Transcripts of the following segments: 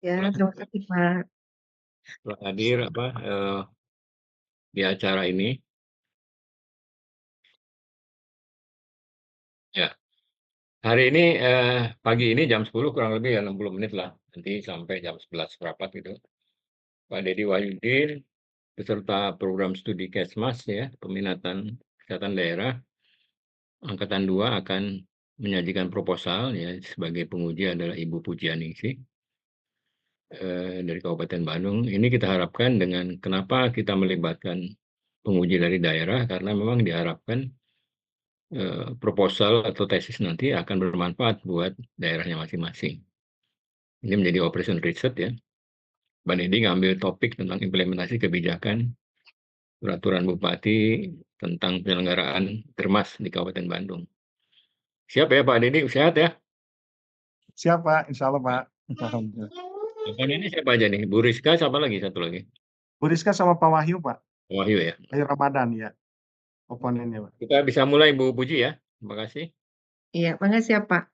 Ya, terima kasih Pak. telah hadir di acara ini. Ya, hari ini pagi ini jam 10 kurang lebih ya 60 menit lah, nanti sampai jam 11 seperempat gitu. Pak Deddy Wahyudin beserta program studi Kesmas ya, peminatan kesehatan daerah angkatan 2 akan menyajikan proposal ya sebagai penguji adalah Ibu Pujianingsih dari Kabupaten Bandung. Ini kita harapkan dengan kenapa kita melibatkan penguji dari daerah karena memang diharapkan proposal atau tesis nanti akan bermanfaat buat daerahnya masing-masing. Ini menjadi operation riset ya. Mbak Nedi ngambil topik tentang implementasi kebijakan peraturan Bupati tentang penyelenggaraan Kermas di Kabupaten Bandung. Siap ya Pak Dedi, sehat ya? Siap Pak, insya Allah Ya. Pak. Alhamdulillah. Bapak ini siapa aja nih? Bu Rizka, siapa lagi? Satu lagi. Bu Rizka sama Pak Wahyu Pak. Wahyu ya. Wahyu Ramadan ya, oponennya Pak. Kita bisa mulai Bu Puji ya. Terima kasih. Iya, makasih ya Pak.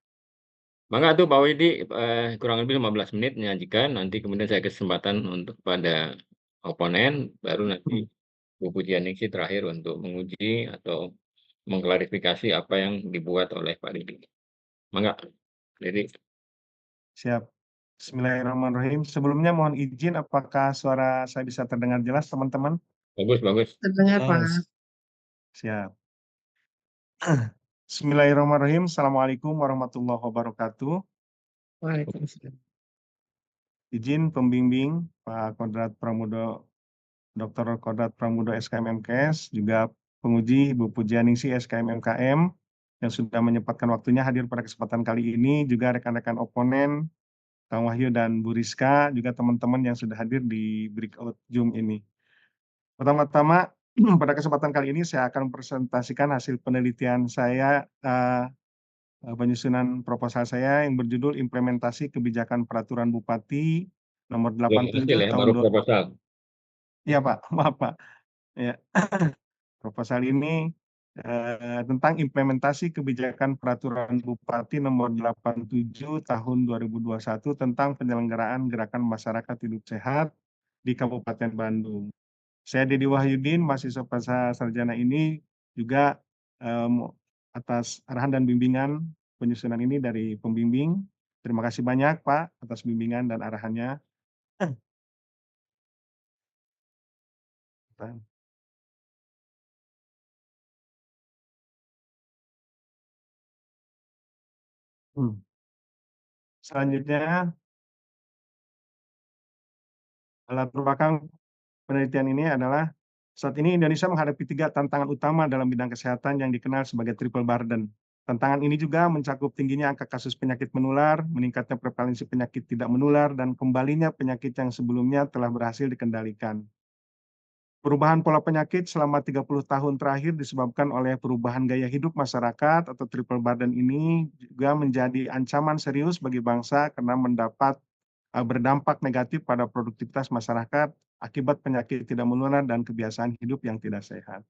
Mangga tuh Pak Widi kurang lebih 15 menit menyajikan, nanti kemudian saya kesempatan untuk pada oponen, baru nanti Bu Pujianingsih terakhir untuk menguji atau mengklarifikasi apa yang dibuat oleh Pak Didi. Mangga, Didi. Siap. Bismillahirrahmanirrahim. Sebelumnya mohon izin, apakah suara saya bisa terdengar jelas teman-teman? Bagus, bagus. Terdengar Pak. Siap. Bismillahirrahmanirrahim. Assalamualaikum warahmatullahi wabarakatuh. Waalaikumsalam. Izin pembimbing Pak Kodrat Pramudo, Dr. Kodrat Pramudo SKM MKS, juga penguji Bu Pujianingsih SKM MKM yang sudah menyempatkan waktunya hadir pada kesempatan kali ini, juga rekan-rekan oponen, Kang Wahyu dan Bu Rizka, juga teman-teman yang sudah hadir di breakout Zoom ini. Pertama-tama, pada kesempatan kali ini saya akan presentasikan hasil penelitian saya, penyusunan proposal saya yang berjudul Implementasi Kebijakan Peraturan Bupati nomor Belum hasil 87 ya, tahun baru proposal. Iya Pak, maaf Pak. Ya. Proposal ini tentang implementasi kebijakan peraturan Bupati nomor 87 tahun 2021 tentang penyelenggaraan gerakan masyarakat hidup sehat di Kabupaten Bandung. Saya Deddy Wahyudin, mahasiswa pasca sarjana ini, juga atas arahan dan bimbingan penyusunan ini dari pembimbing. Terima kasih banyak Pak atas bimbingan dan arahannya. Selanjutnya, latar belakang penelitian ini adalah saat ini Indonesia menghadapi 3 tantangan utama dalam bidang kesehatan yang dikenal sebagai triple burden. Tantangan ini juga mencakup tingginya angka kasus penyakit menular, meningkatnya prevalensi penyakit tidak menular, dan kembalinya penyakit yang sebelumnya telah berhasil dikendalikan. Perubahan pola penyakit selama 30 tahun terakhir disebabkan oleh perubahan gaya hidup masyarakat atau triple burden ini juga menjadi ancaman serius bagi bangsa karena berdampak negatif pada produktivitas masyarakat akibat penyakit tidak menular dan kebiasaan hidup yang tidak sehat.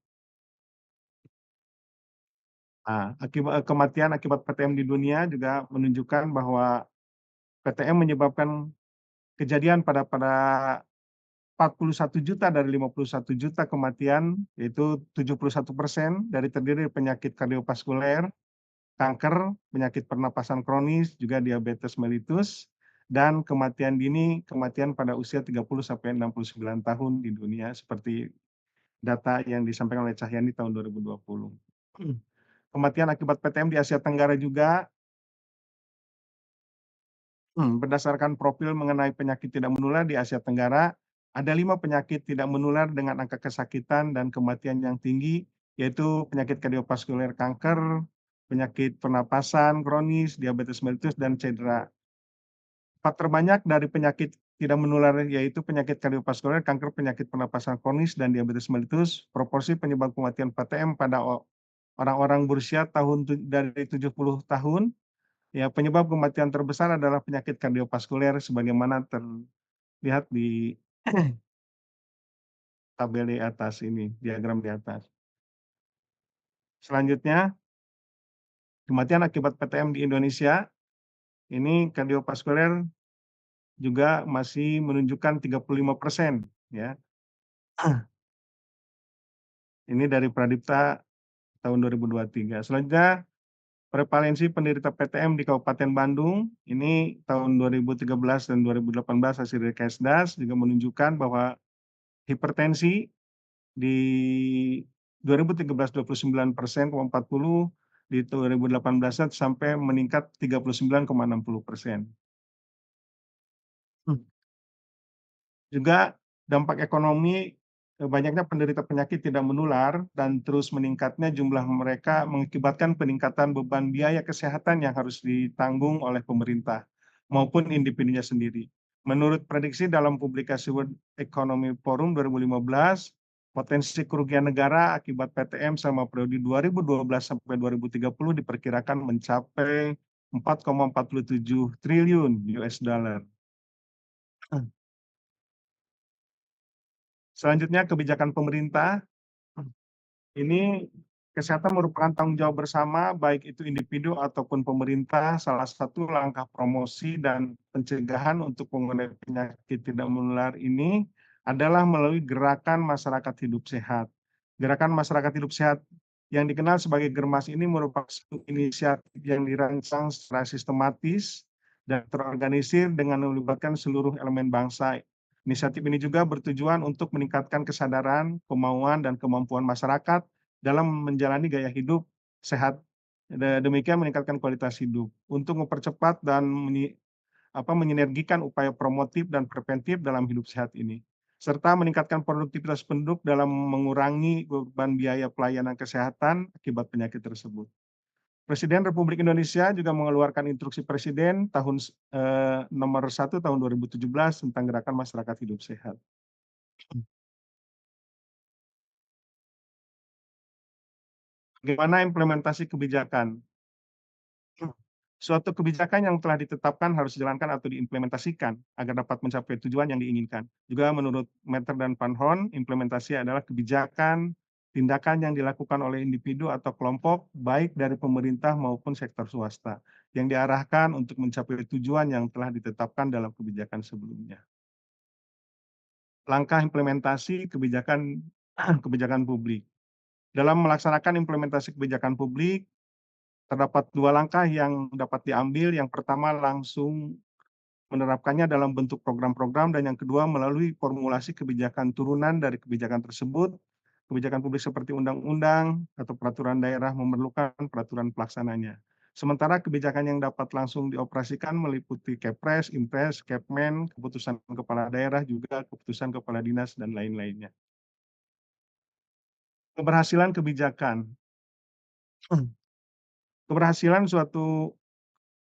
Kematian akibat PTM di dunia juga menunjukkan bahwa PTM menyebabkan kejadian pada 41 juta dari 51 juta kematian, yaitu 71% terdiri dari penyakit kardiovaskuler, kanker, penyakit pernapasan kronis, juga diabetes mellitus, dan kematian dini, kematian pada usia 30 sampai 69 tahun di dunia, seperti data yang disampaikan oleh Cahyani tahun 2020. Kematian akibat PTM di Asia Tenggara juga berdasarkan profil mengenai penyakit tidak menular di Asia Tenggara, ada 5 penyakit tidak menular dengan angka kesakitan dan kematian yang tinggi, yaitu penyakit kardiovaskuler kanker, penyakit pernapasan kronis, diabetes mellitus, dan cedera. 4 terbanyak dari penyakit tidak menular yaitu penyakit kardiovaskuler, kanker, penyakit pernapasan kronis, dan diabetes mellitus. Proporsi penyebab kematian PTM pada orang-orang berusia dari 70 tahun, ya, penyebab kematian terbesar adalah penyakit kardiovaskuler sebagaimana terlihat di tabel di atas ini, diagram di atas. Selanjutnya, kematian akibat PTM di Indonesia, ini kardiovaskuler juga masih menunjukkan 35% ya. Ini dari Pradipta tahun 2023. Selanjutnya, prevalensi penderita PTM di Kabupaten Bandung, ini tahun 2013 dan 2018 hasil dari Kesdas juga menunjukkan bahwa hipertensi di 2013 29%, 40, di 2018 sampai meningkat 39,60%. Juga dampak ekonomi, banyaknya penderita penyakit tidak menular dan terus meningkatnya jumlah mereka mengakibatkan peningkatan beban biaya kesehatan yang harus ditanggung oleh pemerintah maupun individunya sendiri. Menurut prediksi dalam publikasi World Economic Forum 2015, potensi kerugian negara akibat PTM selama periode 2012 sampai 2030 diperkirakan mencapai 4,47 triliun US dollar. Selanjutnya kebijakan pemerintah, ini kesehatan merupakan tanggung jawab bersama baik itu individu ataupun pemerintah. Salah satu langkah promosi dan pencegahan untuk pengendalian penyakit tidak menular ini adalah melalui gerakan masyarakat hidup sehat. Gerakan masyarakat hidup sehat yang dikenal sebagai Germas ini merupakan satu inisiatif yang dirancang secara sistematis dan terorganisir dengan melibatkan seluruh elemen bangsa. Inisiatif ini juga bertujuan untuk meningkatkan kesadaran, kemauan, dan kemampuan masyarakat dalam menjalani gaya hidup sehat. Demikian meningkatkan kualitas hidup. Untuk mempercepat dan menyinergikan upaya promotif dan preventif dalam hidup sehat ini, serta meningkatkan produktivitas penduduk dalam mengurangi beban biaya pelayanan kesehatan akibat penyakit tersebut. Presiden Republik Indonesia juga mengeluarkan instruksi Presiden nomor 1 tahun 2017 tentang gerakan masyarakat hidup sehat. Bagaimana implementasi kebijakan? Suatu kebijakan yang telah ditetapkan harus dijalankan atau diimplementasikan agar dapat mencapai tujuan yang diinginkan. Juga menurut Metter dan Van Horn, implementasi adalah kebijakan, tindakan yang dilakukan oleh individu atau kelompok, baik dari pemerintah maupun sektor swasta, yang diarahkan untuk mencapai tujuan yang telah ditetapkan dalam kebijakan sebelumnya. Langkah implementasi kebijakan kebijakan publik. Dalam melaksanakan implementasi kebijakan publik, terdapat 2 langkah yang dapat diambil. Yang pertama, langsung menerapkannya dalam bentuk program-program, dan yang kedua melalui formulasi kebijakan turunan dari kebijakan tersebut. Kebijakan publik seperti undang-undang atau peraturan daerah memerlukan peraturan pelaksananya. Sementara kebijakan yang dapat langsung dioperasikan meliputi Kepres, Impres, Kepmen, keputusan kepala daerah, juga keputusan kepala dinas, dan lain-lainnya. Keberhasilan kebijakan. Keberhasilan suatu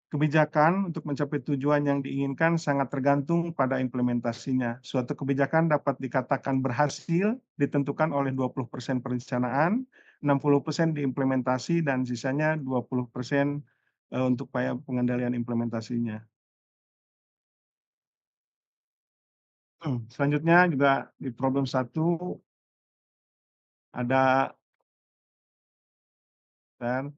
kebijakan untuk mencapai tujuan yang diinginkan sangat tergantung pada implementasinya. Suatu kebijakan dapat dikatakan berhasil ditentukan oleh 20% perencanaan, 60% diimplementasi, dan sisanya 20% untuk upaya pengendalian implementasinya. Selanjutnya juga di problem 1 ada dan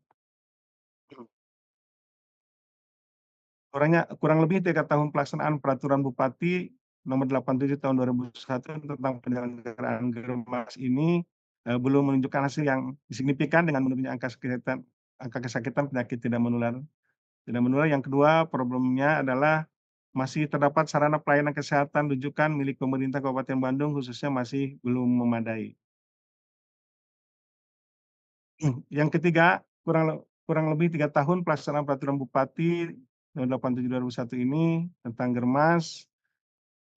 kurang lebih 3 tahun pelaksanaan Peraturan Bupati Nomor 87 Tahun 2001 tentang penyelenggaraan Germas ini belum menunjukkan hasil yang signifikan dengan menurunnya angka kesakitan penyakit tidak menular. Yang kedua, problemnya adalah masih terdapat sarana pelayanan kesehatan rujukan milik pemerintah Kabupaten Bandung khususnya masih belum memadai. Yang ketiga, kurang lebih 3 tahun pelaksanaan Peraturan Bupati Nomor 87 2001 ini tentang Germas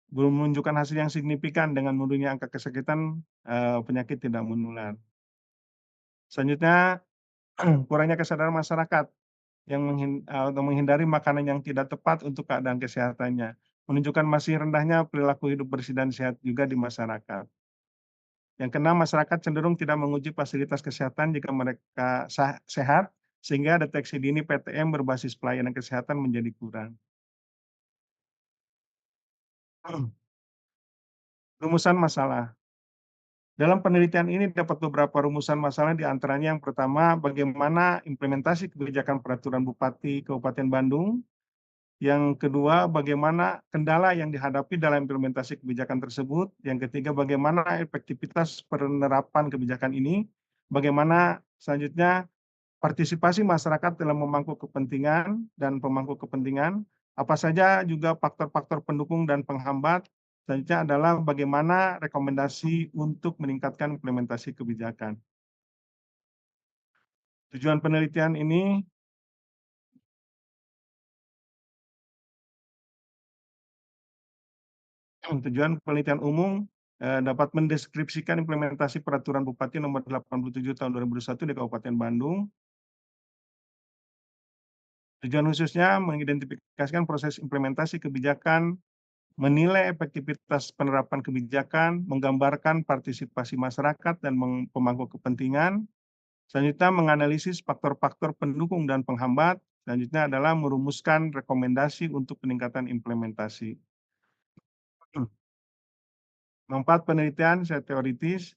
belum menunjukkan hasil yang signifikan dengan menurunnya angka kesakitan penyakit tidak menular. Selanjutnya, kurangnya kesadaran masyarakat yang menghindari makanan yang tidak tepat untuk keadaan kesehatannya, menunjukkan masih rendahnya perilaku hidup bersih dan sehat juga di masyarakat. Yang keenam, masyarakat cenderung tidak menguji fasilitas kesehatan jika mereka sehat, sehingga deteksi dini PTM berbasis pelayanan kesehatan menjadi kurang. Rumusan masalah. Dalam penelitian ini dapat beberapa rumusan masalah, di antaranya yang pertama, bagaimana implementasi kebijakan peraturan Bupati Kabupaten Bandung Yang kedua, bagaimana kendala yang dihadapi dalam implementasi kebijakan tersebut. Yang ketiga, bagaimana efektivitas penerapan kebijakan ini. Bagaimana selanjutnya partisipasi masyarakat dalam memangku kepentingan dan pemangku kepentingan. Apa saja juga faktor-faktor pendukung dan penghambat. Selanjutnya adalah bagaimana rekomendasi untuk meningkatkan implementasi kebijakan. Tujuan penelitian ini Tujuan penelitian umum dapat mendeskripsikan implementasi Peraturan Bupati Nomor 87 Tahun 2021 di Kabupaten Bandung. Tujuan khususnya mengidentifikasikan proses implementasi kebijakan, menilai efektivitas penerapan kebijakan, menggambarkan partisipasi masyarakat dan pemangku kepentingan. Selanjutnya menganalisis faktor-faktor pendukung dan penghambat. Selanjutnya adalah merumuskan rekomendasi untuk peningkatan implementasi. Manfaat penelitian secara teoritis.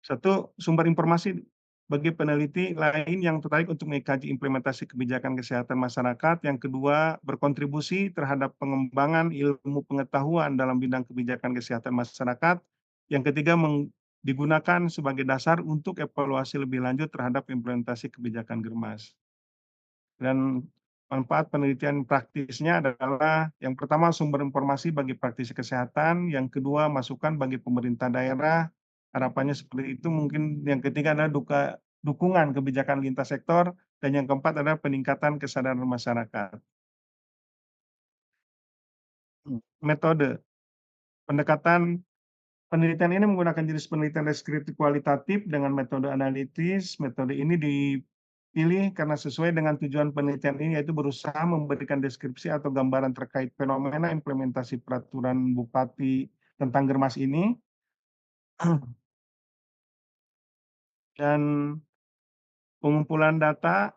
Satu, sumber informasi bagi peneliti lain yang tertarik untuk mengkaji implementasi kebijakan kesehatan masyarakat. Yang kedua, berkontribusi terhadap pengembangan ilmu pengetahuan dalam bidang kebijakan kesehatan masyarakat. Yang ketiga, digunakan sebagai dasar untuk evaluasi lebih lanjut terhadap implementasi kebijakan Germas. Dan manfaat penelitian praktisnya adalah yang pertama sumber informasi bagi praktisi kesehatan, yang kedua masukan bagi pemerintah daerah, harapannya seperti itu. Mungkin yang ketiga adalah dukungan kebijakan lintas sektor, dan yang keempat adalah peningkatan kesadaran masyarakat. Metode pendekatan penelitian ini menggunakan jenis penelitian deskriptif kualitatif dengan metode analitis. Metode ini dipilih karena sesuai dengan tujuan penelitian ini, yaitu berusaha memberikan deskripsi atau gambaran terkait fenomena implementasi peraturan Bupati tentang Germas ini. Dan pengumpulan data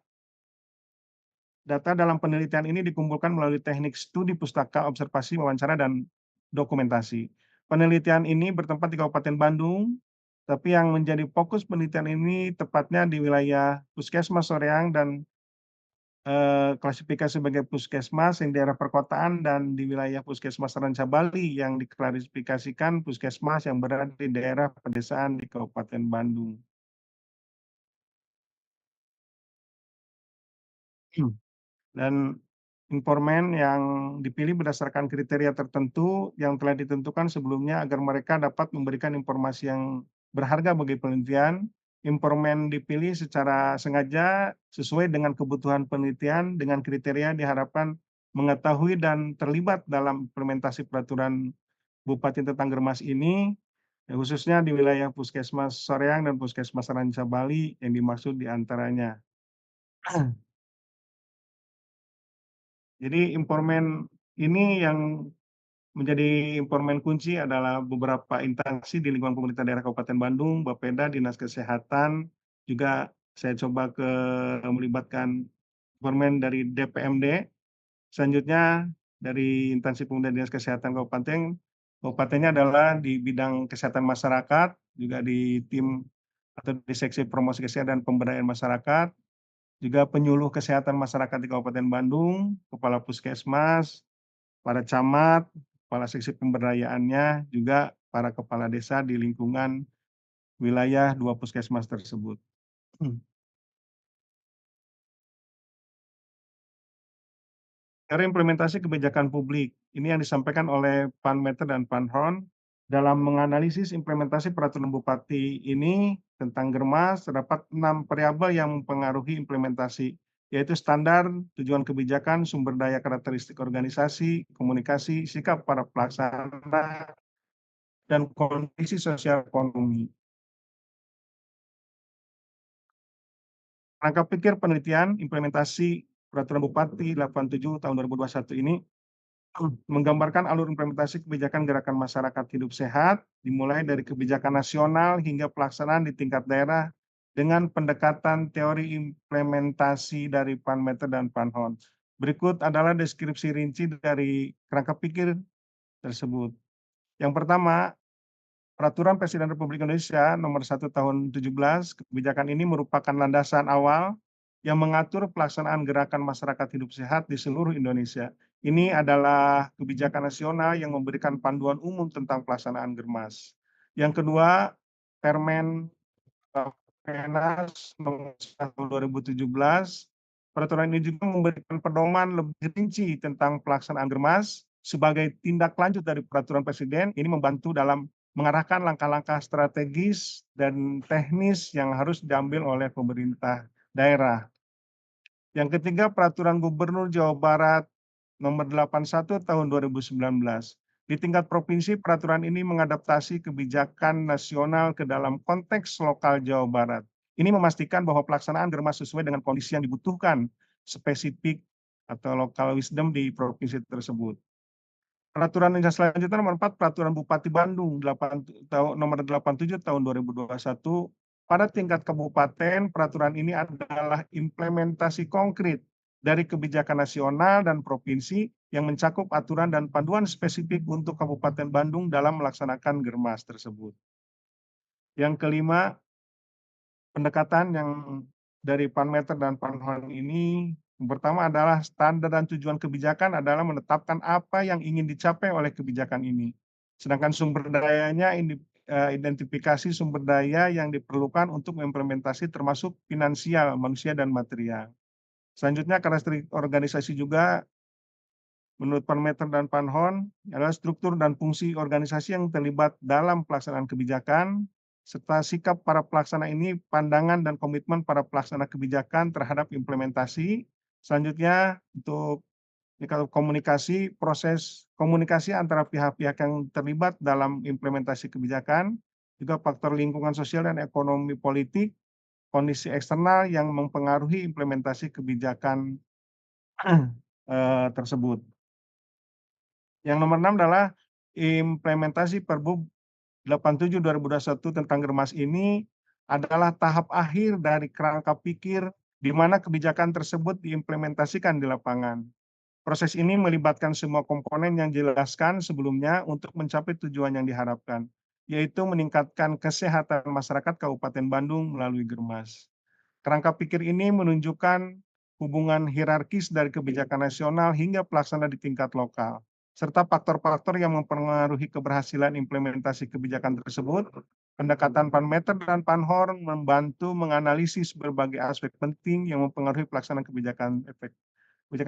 dalam penelitian ini dikumpulkan melalui teknik studi pustaka, observasi, wawancara, dan dokumentasi. Penelitian ini bertempat di Kabupaten Bandung, tapi yang menjadi fokus penelitian ini tepatnya di wilayah Puskesmas Soreang dan klasifikasi sebagai puskesmas yang daerah perkotaan, dan di wilayah Puskesmas Ranca Bali yang diklasifikasikan puskesmas yang berada di daerah pedesaan di Kabupaten Bandung. Dan informan yang dipilih berdasarkan kriteria tertentu yang telah ditentukan sebelumnya agar mereka dapat memberikan informasi yang berharga bagi penelitian. Informan dipilih secara sengaja sesuai dengan kebutuhan penelitian dengan kriteria diharapkan mengetahui dan terlibat dalam implementasi peraturan Bupati tentang Germas ini, khususnya di wilayah Puskesmas Soreang dan Puskesmas Ranca Bali yang dimaksud diantaranya. Jadi informan ini yang menjadi informan kunci adalah beberapa instansi di lingkungan pemerintah daerah Kabupaten Bandung, Bapeda, Dinas Kesehatan, juga saya coba melibatkan informan dari DPMD. Selanjutnya dari instansi pemerintah Dinas Kesehatan Kabupatennya adalah di bidang kesehatan masyarakat, juga di tim atau di seksi promosi kesehatan dan pemberdayaan masyarakat, juga penyuluh kesehatan masyarakat di Kabupaten Bandung, kepala puskesmas, para camat, kepala seksi pemberdayaannya, juga para kepala desa di lingkungan wilayah 2 puskesmas tersebut. Cara implementasi kebijakan publik, ini yang disampaikan oleh Pan Meter dan Pan Hon dalam menganalisis implementasi peraturan Bupati ini tentang Germas, terdapat 6 variabel yang mempengaruhi implementasi, yaitu standar, tujuan kebijakan, sumber daya karakteristik organisasi, komunikasi, sikap para pelaksana, dan kondisi sosial ekonomi. Rangka pikir penelitian implementasi Peraturan Bupati 87 tahun 2021 ini menggambarkan alur implementasi kebijakan gerakan masyarakat hidup sehat, dimulai dari kebijakan nasional hingga pelaksanaan di tingkat daerah dengan pendekatan teori implementasi dari Panmeter dan Panhon. Berikut adalah deskripsi rinci dari rangka pikir tersebut. Yang pertama, Peraturan Presiden Republik Indonesia Nomor 1 Tahun 17, kebijakan ini merupakan landasan awal yang mengatur pelaksanaan gerakan masyarakat hidup sehat di seluruh Indonesia. Ini adalah kebijakan nasional yang memberikan panduan umum tentang pelaksanaan Germas. Yang kedua, Permen Bappenas Nomor 1 Tahun 2017. Peraturan ini juga memberikan pedoman lebih rinci tentang pelaksanaan Germas sebagai tindak lanjut dari peraturan Presiden. Ini membantu dalam mengarahkan langkah-langkah strategis dan teknis yang harus diambil oleh pemerintah daerah. Yang ketiga, Peraturan Gubernur Jawa Barat Nomor 81 Tahun 2019. Di tingkat provinsi, peraturan ini mengadaptasi kebijakan nasional ke dalam konteks lokal Jawa Barat. Ini memastikan bahwa pelaksanaan Germas sesuai dengan kondisi yang dibutuhkan spesifik atau local wisdom di provinsi tersebut. Peraturan yang selanjutnya nomor 4, Peraturan Bupati Bandung nomor 87 tahun 2021. Pada tingkat kabupaten, peraturan ini adalah implementasi konkret dari kebijakan nasional dan provinsi yang mencakup aturan dan panduan spesifik untuk Kabupaten Bandung dalam melaksanakan Germas tersebut. Yang kelima, pendekatan yang dari Panmeter dan Panhon ini, yang pertama adalah standar dan tujuan kebijakan adalah menetapkan apa yang ingin dicapai oleh kebijakan ini. Sedangkan sumber dayanya identifikasi sumber daya yang diperlukan untuk mengimplementasi termasuk finansial, manusia, dan material. Selanjutnya, karakteristik organisasi juga menurut Panmeter dan Panhon adalah struktur dan fungsi organisasi yang terlibat dalam pelaksanaan kebijakan, serta sikap para pelaksana ini, pandangan dan komitmen para pelaksana kebijakan terhadap implementasi. Selanjutnya, untuk komunikasi, proses komunikasi antara pihak-pihak yang terlibat dalam implementasi kebijakan, juga faktor lingkungan sosial dan ekonomi politik, kondisi eksternal yang mempengaruhi implementasi kebijakan tersebut. Yang nomor 6 adalah implementasi Perbup 87/2021 tentang Germas ini adalah tahap akhir dari kerangka pikir di mana kebijakan tersebut diimplementasikan di lapangan. Proses ini melibatkan semua komponen yang dijelaskan sebelumnya untuk mencapai tujuan yang diharapkan, yaitu meningkatkan kesehatan masyarakat Kabupaten Bandung melalui Germas. Kerangka pikir ini menunjukkan hubungan hierarkis dari kebijakan nasional hingga pelaksana di tingkat lokal, serta faktor-faktor yang mempengaruhi keberhasilan implementasi kebijakan tersebut. Pendekatan Panmeter dan Panhorn membantu menganalisis berbagai aspek penting yang mempengaruhi pelaksanaan kebijakan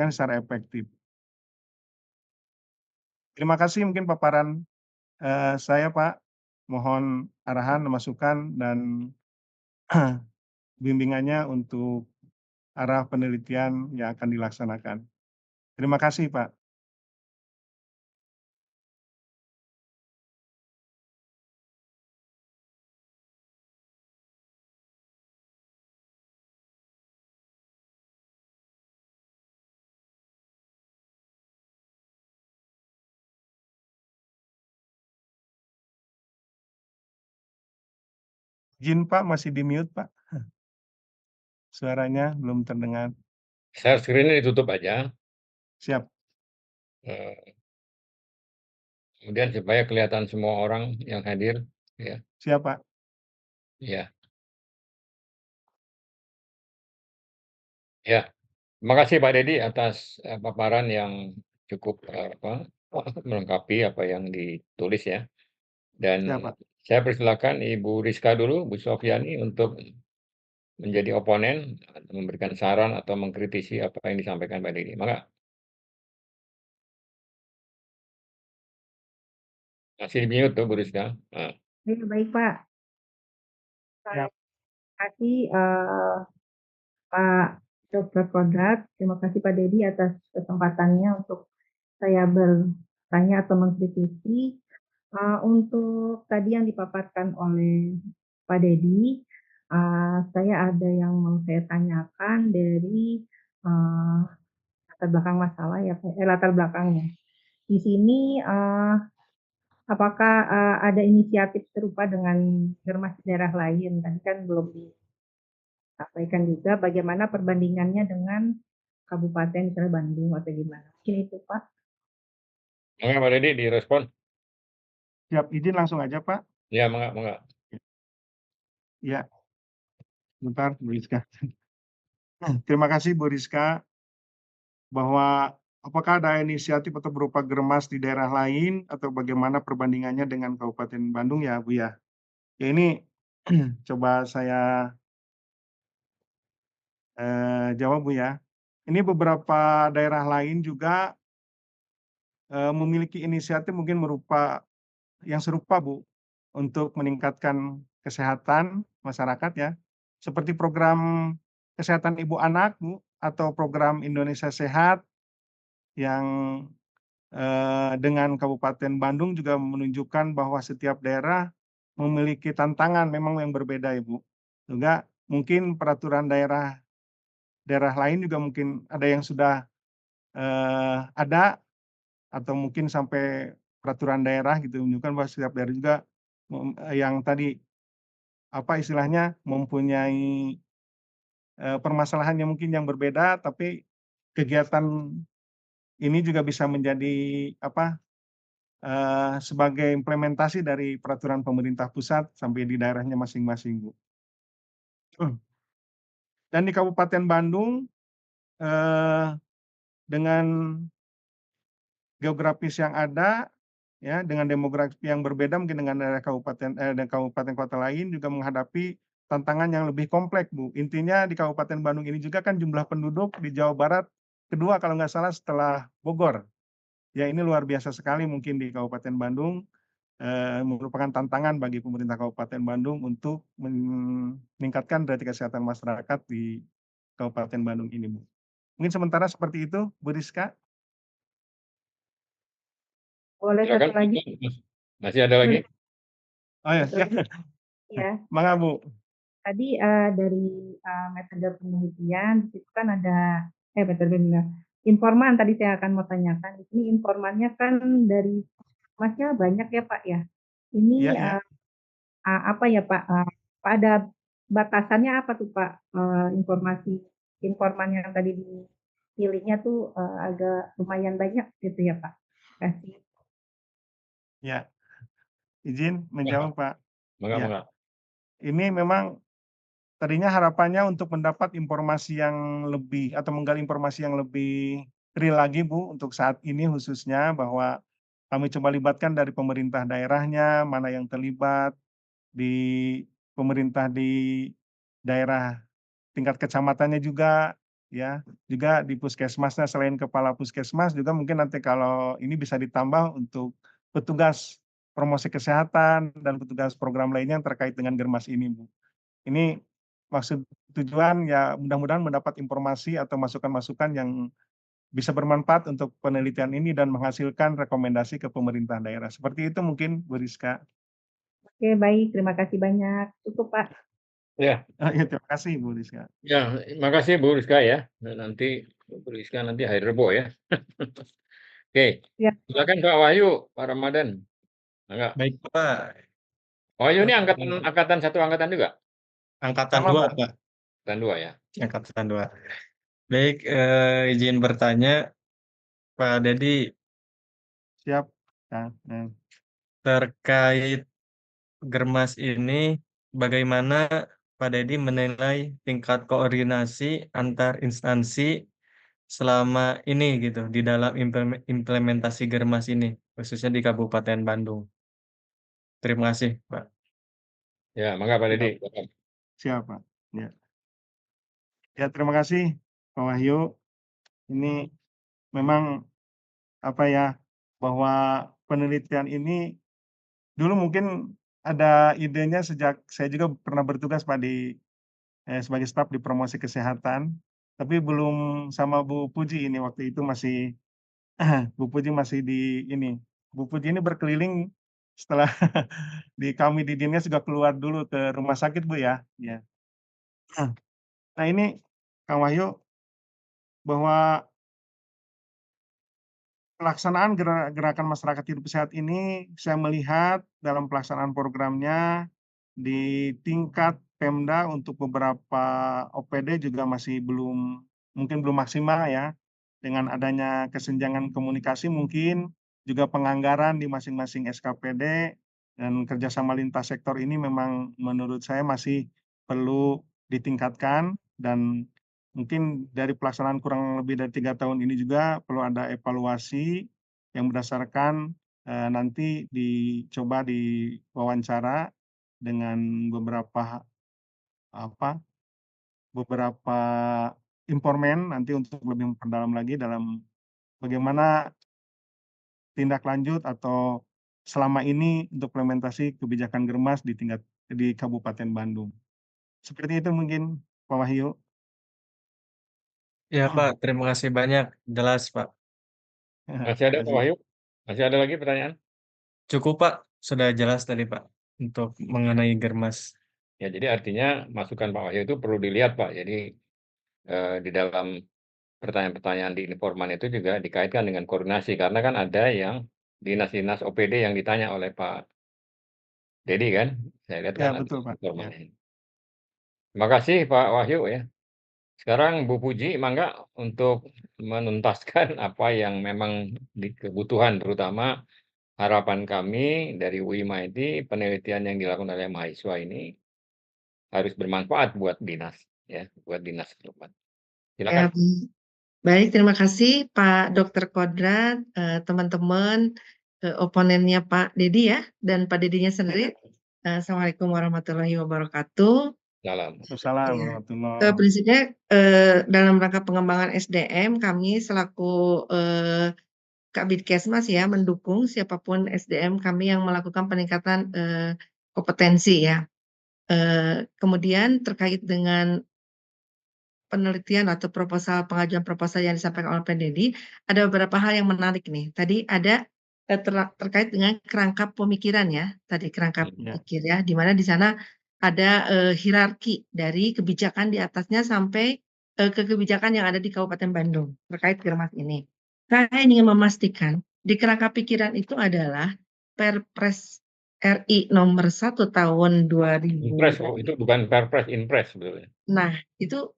secara efektif. Terima kasih mungkin paparan saya, Pak. Mohon arahan, masukan, dan bimbingannya untuk arah penelitian yang akan dilaksanakan. Terima kasih, Pak. Izin, Pak, masih di-mute, Pak. Suaranya belum terdengar. Share screen-nya ditutup aja, Siap. kemudian supaya kelihatan semua orang yang hadir, ya. Siap, Pak. Ya. Ya, terima kasih Pak Dedi atas paparan yang cukup melengkapi apa yang ditulis ya. Dan Siap, Pak. saya persilakan Ibu Rizka dulu, Bu Sofyani untuk menjadi oponen, memberikan saran atau mengkritisi apa yang disampaikan Pak Dedi. Maka masih di mute tuh Bu Rizka. Nah. Ya, baik, Pak. Siap. Terima kasih, Pak Dr. Kodrat. Terima kasih Pak Dedi atas kesempatannya untuk saya bertanya atau mengkritisi. Untuk tadi yang dipaparkan oleh Pak Dedi, saya ada yang mau saya tanyakan dari latar belakang masalah ya, latar belakangnya. Di sini apakah ada inisiatif serupa dengan Germas daerah lain? Tadi kan belum disampaikan juga bagaimana perbandingannya dengan Kabupaten misalnya Bandung atau gimana? Mungkin itu Pak. Oke Pak Dedi direspon. Siap, izin langsung aja, Pak. Ya, mangga, mangga. Ya, bentar Bu Rizka. Terima kasih Bu Rizka, bahwa apakah ada inisiatif atau berupa germas di daerah lain atau bagaimana perbandingannya dengan Kabupaten Bandung ya Bu ya? Ya ini coba saya jawab Bu ya. Ini beberapa daerah lain juga memiliki inisiatif mungkin yang serupa Bu, untuk meningkatkan kesehatan masyarakat ya, seperti program kesehatan ibu anak Bu, atau program Indonesia Sehat yang dengan Kabupaten Bandung juga menunjukkan bahwa setiap daerah memiliki tantangan memang yang berbeda ya Bu. Juga mungkin peraturan daerah daerah lain juga mungkin ada yang sudah ada atau mungkin sampai peraturan daerah gitu menunjukkan bahwa setiap daerah juga yang tadi apa istilahnya mempunyai permasalahan yang mungkin yang berbeda, tapi kegiatan ini juga bisa menjadi apa sebagai implementasi dari peraturan pemerintah pusat sampai di daerahnya masing-masing Bu. Dan di Kabupaten Bandung dengan geografis yang ada, ya, dengan demografi yang berbeda mungkin dengan daerah dan kabupaten kota lain juga menghadapi tantangan yang lebih kompleks, Bu. Intinya di Kabupaten Bandung ini juga kan jumlah penduduk di Jawa Barat kedua kalau nggak salah setelah Bogor. Ya ini luar biasa sekali mungkin di Kabupaten Bandung, merupakan tantangan bagi pemerintah Kabupaten Bandung untuk meningkatkan derajat kesehatan masyarakat di Kabupaten Bandung ini, Bu. Mungkin sementara seperti itu, Bu Rizka. Boleh Silakan, satu lagi? masih ada lagi? Oh ya, Satu siap. lagi. Ya, Mangga, Bu. tadi dari metode penelitian itu kan ada metode informan tadi saya akan mau tanyakan. Di sini informannya kan dari Masnya banyak ya Pak ya. Ini Iya, ya. apa ya Pak? Ada batasannya apa tuh Pak? Informasi informan yang tadi dipilihnya tuh agak lumayan banyak gitu ya Pak. Kasih. Ya, izin Ya, menjawab, Pak. mangga, Ya, mangga. ini memang tadinya harapannya untuk mendapat informasi yang lebih atau menggali informasi yang lebih real lagi, Bu, untuk saat ini khususnya bahwa kami coba libatkan dari pemerintah daerahnya, mana yang terlibat, di pemerintah di daerah tingkat kecamatannya juga, ya, juga di puskesmasnya selain kepala puskesmas juga mungkin nanti kalau ini bisa ditambah untuk petugas promosi kesehatan dan petugas program lainnya yang terkait dengan germas ini, Bu. Ini maksud tujuan ya mudah-mudahan mendapat informasi atau masukan-masukan yang bisa bermanfaat untuk penelitian ini dan menghasilkan rekomendasi ke pemerintah daerah. Seperti itu mungkin Bu Rizka. Oke, baik. Terima kasih banyak. Cukup Pak. Ya, Ya, terima kasih Bu Rizka. ya, makasih Bu Rizka ya. Nanti Bu Rizka nanti hari Rebo ya. Oke, Ya, silakan Pak Wahyu, Pak Ramadan. Enggak. Baik, Pak. Wahyu ini angkatan satu angkatan juga? Angkatan Sama, 2, Pak. Pak. Angkatan 2 ya. Angkatan 2. Baik, izin bertanya, Pak Dedi, Siap. Nah, terkait germas ini, bagaimana Pak Dedi menilai tingkat koordinasi antar instansi selama ini gitu di dalam implementasi germas ini, khususnya di Kabupaten Bandung. Terima kasih, Pak. Ya, mangga Pak Dedi. siap, Pak. Ya. Ya, terima kasih Pak Wahyu. Ini memang apa ya, bahwa penelitian ini dulu mungkin ada idenya sejak saya juga pernah bertugas Pak sebagai staf di promosi kesehatan, tapi belum sama Bu Puji ini waktu itu masih Bu Puji masih di ini. Bu Puji ini berkeliling setelah kami di dinas juga keluar dulu ke rumah sakit Bu ya. Ya. Nah ini Kang Wahyu, bahwa pelaksanaan gerakan masyarakat hidup sehat ini saya melihat dalam pelaksanaan programnya di tingkat Pemda untuk beberapa OPD juga masih mungkin belum maksimal ya. Dengan adanya kesenjangan komunikasi mungkin juga penganggaran di masing-masing SKPD Dan kerjasama lintas sektor ini memang menurut saya masih perlu ditingkatkan, dan mungkin dari pelaksanaan kurang lebih dari 3 tahun ini juga perlu ada evaluasi yang berdasarkan nanti dicoba diwawancara dengan beberapa beberapa informan nanti untuk lebih memperdalam lagi dalam bagaimana tindak lanjut atau selama ini untuk implementasi kebijakan Germas di Kabupaten Bandung. Seperti itu mungkin Pak Wahyu. Ya Pak, terima kasih banyak. Jelas Pak. Masih ada Pak Terima kasih. Wahyu? Masih ada lagi pertanyaan? Cukup Pak, sudah jelas tadi Pak untuk mengenai Germas. Ya, jadi artinya masukan Pak Wahyu itu perlu dilihat Pak. Jadi di dalam pertanyaan-pertanyaan di informan itu juga dikaitkan dengan koordinasi, karena kan ada yang dinas-dinas OPD yang ditanya oleh Pak Dedi kan, saya lihat Ya kan ada betul Pak. Ya. informannya. Terima kasih Pak Wahyu ya. Sekarang Bu Puji, mangga untuk menuntaskan apa yang memang kebutuhan, terutama harapan kami dari UIMA ini, penelitian yang dilakukan oleh mahasiswa ini harus bermanfaat buat dinas, ya, buat dinas setempat. Ya, Silakan. baik, terima kasih Pak Dr. Kodrat, teman-teman, oponennya Pak Dedi ya, dan Pak Dedinya sendiri. Assalamualaikum warahmatullahi wabarakatuh. Salam. Assalamualaikum Ya. warahmatullahi Prinsipnya dalam rangka pengembangan SDM, kami selaku Kabidkesmas ya mendukung siapapun SDM kami yang melakukan peningkatan kompetensi ya. Kemudian terkait dengan penelitian atau pengajuan proposal yang disampaikan oleh Pak Dedi, ada beberapa hal yang menarik nih. Tadi ada terkait dengan kerangka pemikiran ya, tadi kerangka Ya. pikir ya, di mana di sana ada hierarki dari kebijakan di atasnya sampai ke kebijakan yang ada di Kabupaten Bandung terkait Germas ini. Saya ingin memastikan di kerangka pikiran itu adalah Perpres RI nomor 1 tahun 2000. Impres, oh, itu bukan Perpres, Impres sebetulnya. Nah, itu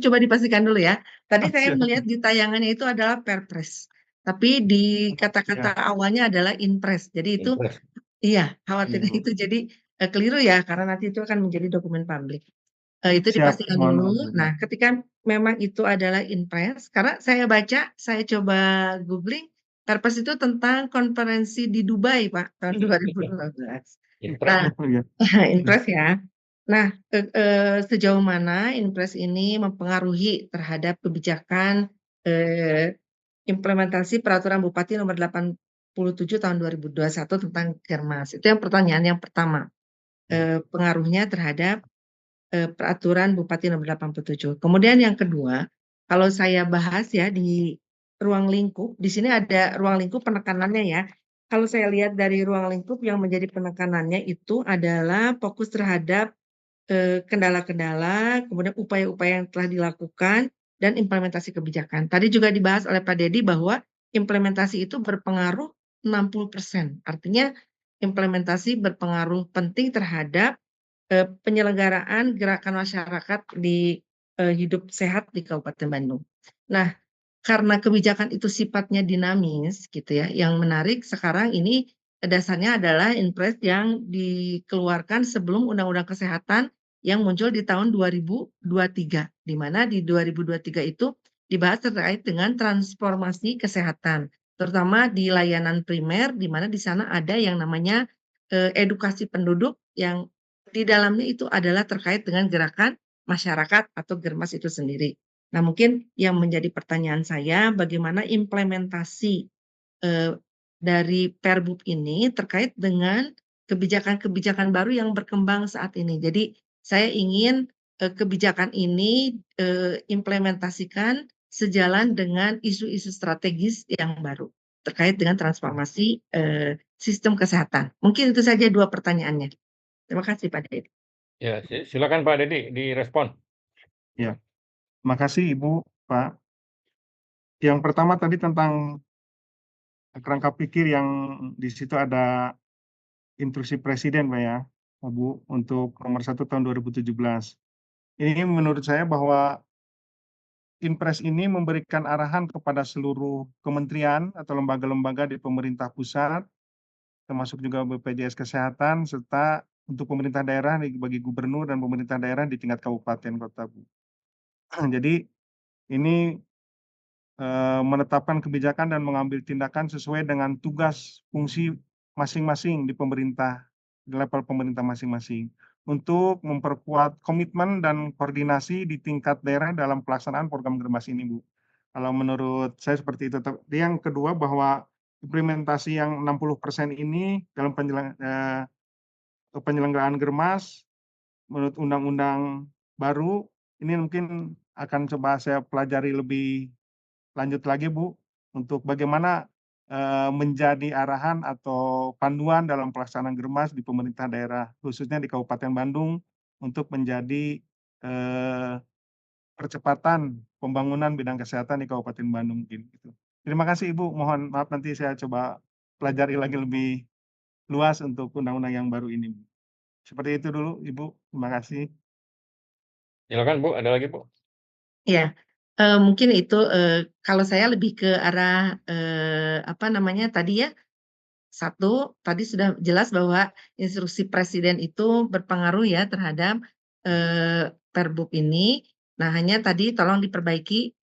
coba dipastikan dulu ya. Tadi saya melihat di tayangannya itu adalah Perpres, tapi di kata-kata awalnya adalah Inpres. Jadi itu Impres. iya, khawatirnya itu jadi keliru ya, karena nanti itu akan menjadi dokumen publik. Itu Siap, dipastikan mohon dulu. maaf. Nah, ketika memang itu adalah Inpres, karena saya baca, saya coba googling, Perpres itu tentang konferensi di Dubai, Pak, tahun 2012. Impres. Nah, Ya. Inpres ya. Nah, sejauh mana Inpres ini mempengaruhi terhadap kebijakan implementasi Peraturan Bupati Nomor 87 Tahun 2021 tentang Germas? Itu yang pertanyaan yang pertama. Pengaruhnya terhadap Peraturan Bupati Nomor 87. Kemudian yang kedua, kalau saya bahas ya di ruang lingkup, di sini ada ruang lingkup penekanannya ya. Kalau saya lihat dari ruang lingkup yang menjadi penekanannya itu adalah fokus terhadap kendala-kendala, kemudian upaya-upaya yang telah dilakukan, dan implementasi kebijakan. Tadi juga dibahas oleh Pak Dedi bahwa implementasi itu berpengaruh 60%. Artinya implementasi berpengaruh penting terhadap penyelenggaraan gerakan masyarakat di hidup sehat di Kabupaten Bandung. Nah, karena kebijakan itu sifatnya dinamis gitu ya, yang menarik sekarang ini dasarnya adalah Inpres yang dikeluarkan sebelum Undang-Undang Kesehatan yang muncul di tahun 2023, di mana di 2023 itu dibahas terkait dengan transformasi kesehatan, terutama di layanan primer, di mana di sana ada yang namanya edukasi penduduk yang di dalamnya itu adalah terkait dengan gerakan masyarakat atau Germas itu sendiri. Nah, mungkin yang menjadi pertanyaan saya, bagaimana implementasi dari Perbup ini terkait dengan kebijakan-kebijakan baru yang berkembang saat ini. Jadi, saya ingin kebijakan ini implementasikan sejalan dengan isu-isu strategis yang baru terkait dengan transformasi sistem kesehatan. Mungkin itu saja dua pertanyaannya. Terima kasih, Pak Dedi. Ya, silakan Pak Dedi direspon. Ya. Terima kasih Ibu, Pak. Yang pertama tadi tentang kerangka pikir yang di situ ada instruksi Presiden, Pak ya, Bu, untuk nomor 1 tahun 2017. Ini menurut saya bahwa Inpres ini memberikan arahan kepada seluruh kementerian atau lembaga-lembaga di pemerintah pusat termasuk juga BPJS Kesehatan, serta untuk pemerintah daerah bagi gubernur dan pemerintah daerah di tingkat kabupaten kota, Bu. Jadi ini menetapkan kebijakan dan mengambil tindakan sesuai dengan tugas fungsi masing-masing di pemerintah, di level pemerintah masing-masing, untuk memperkuat komitmen dan koordinasi di tingkat daerah dalam pelaksanaan program Germas ini, Bu. Kalau menurut saya seperti itu. Yang kedua, bahwa implementasi yang 60% ini dalam penyelenggaraan Germas menurut undang-undang baru, ini mungkin akan coba saya pelajari lebih lanjut lagi, Bu, untuk bagaimana menjadi arahan atau panduan dalam pelaksanaan Germas di pemerintah daerah, khususnya di Kabupaten Bandung, untuk menjadi percepatan pembangunan bidang kesehatan di Kabupaten Bandung mungkin gitu. Terima kasih, Ibu, mohon maaf nanti saya coba pelajari lagi lebih luas untuk undang-undang yang baru ini, Bu. Seperti itu dulu, Ibu, terima kasih. Silakan Bu, ada lagi Bu? Ya, mungkin itu, kalau saya lebih ke arah, apa namanya tadi ya, satu, tadi sudah jelas bahwa instruksi presiden itu berpengaruh ya terhadap, Perbup ini. Nah, hanya tadi tolong diperbaiki,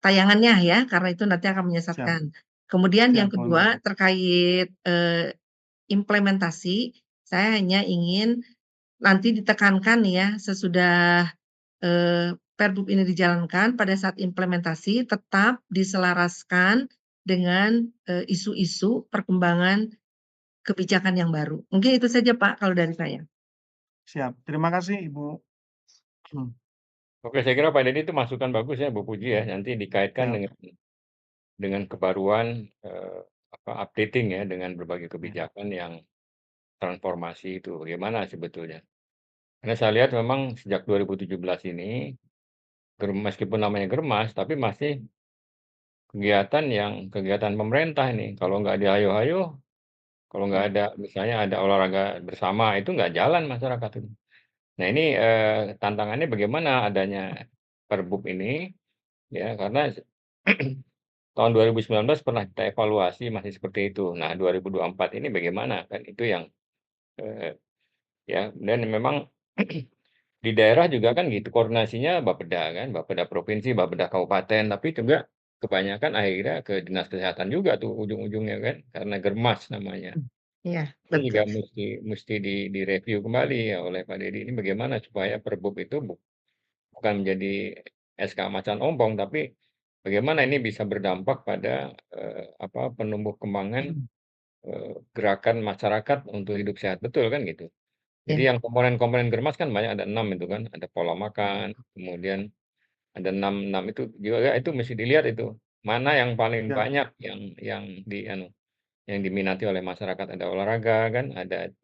tayangannya ya, karena itu nanti akan Siap menyesatkan. Kemudian yang siap, mohon maaf. kedua terkait, implementasi, saya hanya ingin nanti ditekankan ya sesudah Perbup ini dijalankan, pada saat implementasi tetap diselaraskan dengan, isu-isu perkembangan kebijakan yang baru. Mungkin itu saja Pak kalau dari saya. Siap, terima kasih, Ibu. Oke, saya kira Pak Deddy itu masukan bagus ya Bu Puji ya, nanti dikaitkan Siap. dengan kebaruan updating ya dengan berbagai kebijakan yang transformasi itu bagaimana sebetulnya. Karena saya lihat memang sejak 2017 ini meskipun namanya Germas tapi masih kegiatan pemerintah ini. Kalau nggak dihayo-hayo, kalau nggak ada misalnya ada olahraga bersama itu nggak jalan masyarakat itu. Nah ini tantangannya bagaimana adanya Perbup ini ya karena tahun 2019 pernah kita evaluasi masih seperti itu. Nah 2024 ini bagaimana kan itu yang ya dan memang di daerah juga kan gitu koordinasinya Bapeda kan, Bapeda provinsi, Bapeda kabupaten, tapi juga kebanyakan akhirnya ke dinas kesehatan juga tuh ujung-ujungnya kan karena Germas namanya. Iya, Itu betul. juga mesti direview kembali ya oleh Pak Deddy ini bagaimana supaya Perbup itu bukan menjadi SK macan ompong tapi bagaimana ini bisa berdampak pada penumbuh kembangan gerakan masyarakat untuk hidup sehat betul kan gitu. Jadi Ya, yang komponen-komponen Germas kan banyak ada 6 itu kan, ada pola makan, kemudian ada 6 itu juga itu mesti dilihat itu. Mana yang paling Siap. banyak yang diminati oleh masyarakat ada olahraga kan, ada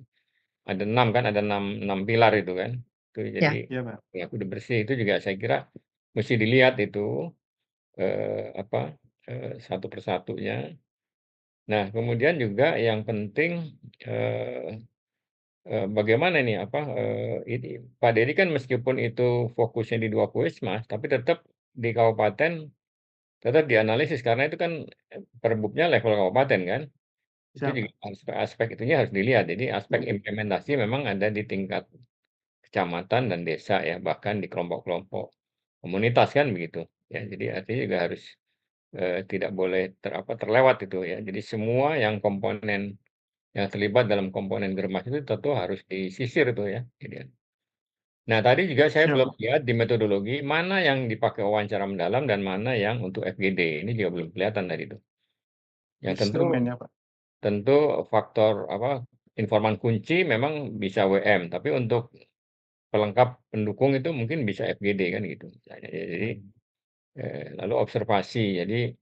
6 kan, ada 6 pilar itu kan. Itu ya, jadi Iya, Pak. ya udah bersih itu juga saya kira mesti dilihat itu satu persatunya. Nah, kemudian juga yang penting bagaimana nih ini Pak Deddy kan meskipun itu fokusnya di 2 puskesmas, tapi tetap di kabupaten tetap dianalisis karena itu kan Perbupnya level kabupaten kan. Itu Siap, juga Pak. aspek itunya harus dilihat. Jadi aspek implementasi memang ada di tingkat kecamatan dan desa ya, bahkan di kelompok-kelompok komunitas kan begitu. Ya, jadi artinya juga harus tidak boleh terlewat itu ya. Jadi semua yang komponen yang terlibat dalam komponen Germas itu tentu harus disisir itu ya. Nah, tadi juga saya Siap, belum Pak. lihat di metodologi mana yang dipakai wawancara mendalam dan mana yang untuk FGD. Ini juga belum kelihatan tadi itu. Yang Instrumennya, Pak. tentu faktor informan kunci memang bisa WM, tapi untuk pelengkap pendukung itu mungkin bisa FGD kan gitu. Jadi lalu observasi. Jadi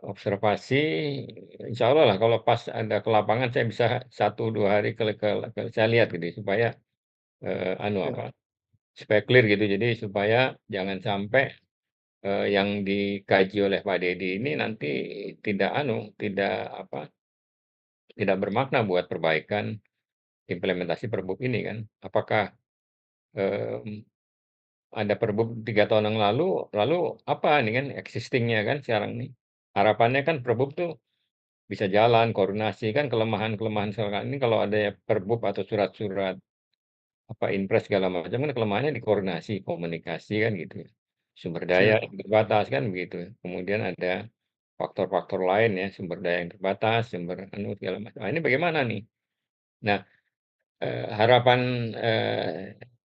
observasi, insya Allah lah kalau pas ada ke lapangan saya bisa 1-2 hari saya lihat gitu supaya Siap. supaya clear gitu. Jadi supaya jangan sampai yang dikaji oleh Pak Deddy ini nanti tidak tidak bermakna buat perbaikan implementasi Perbup ini kan. Apakah ada Perbup 3 tahun yang lalu apa nih kan existing-nya kan sekarang nih. Harapannya kan Perbup tuh bisa jalan, koordinasi. Kan kelemahan-kelemahan sekarang ini kalau ada perbub atau surat-surat impres segala macam kan kelemahannya di koordinasi, komunikasi kan gitu ya. Sumber daya Siap. yang terbatas kan begitu. Kemudian ada faktor-faktor lain ya, sumber daya yang terbatas, sumber segala macam. Nah, ini bagaimana nih? Nah, harapan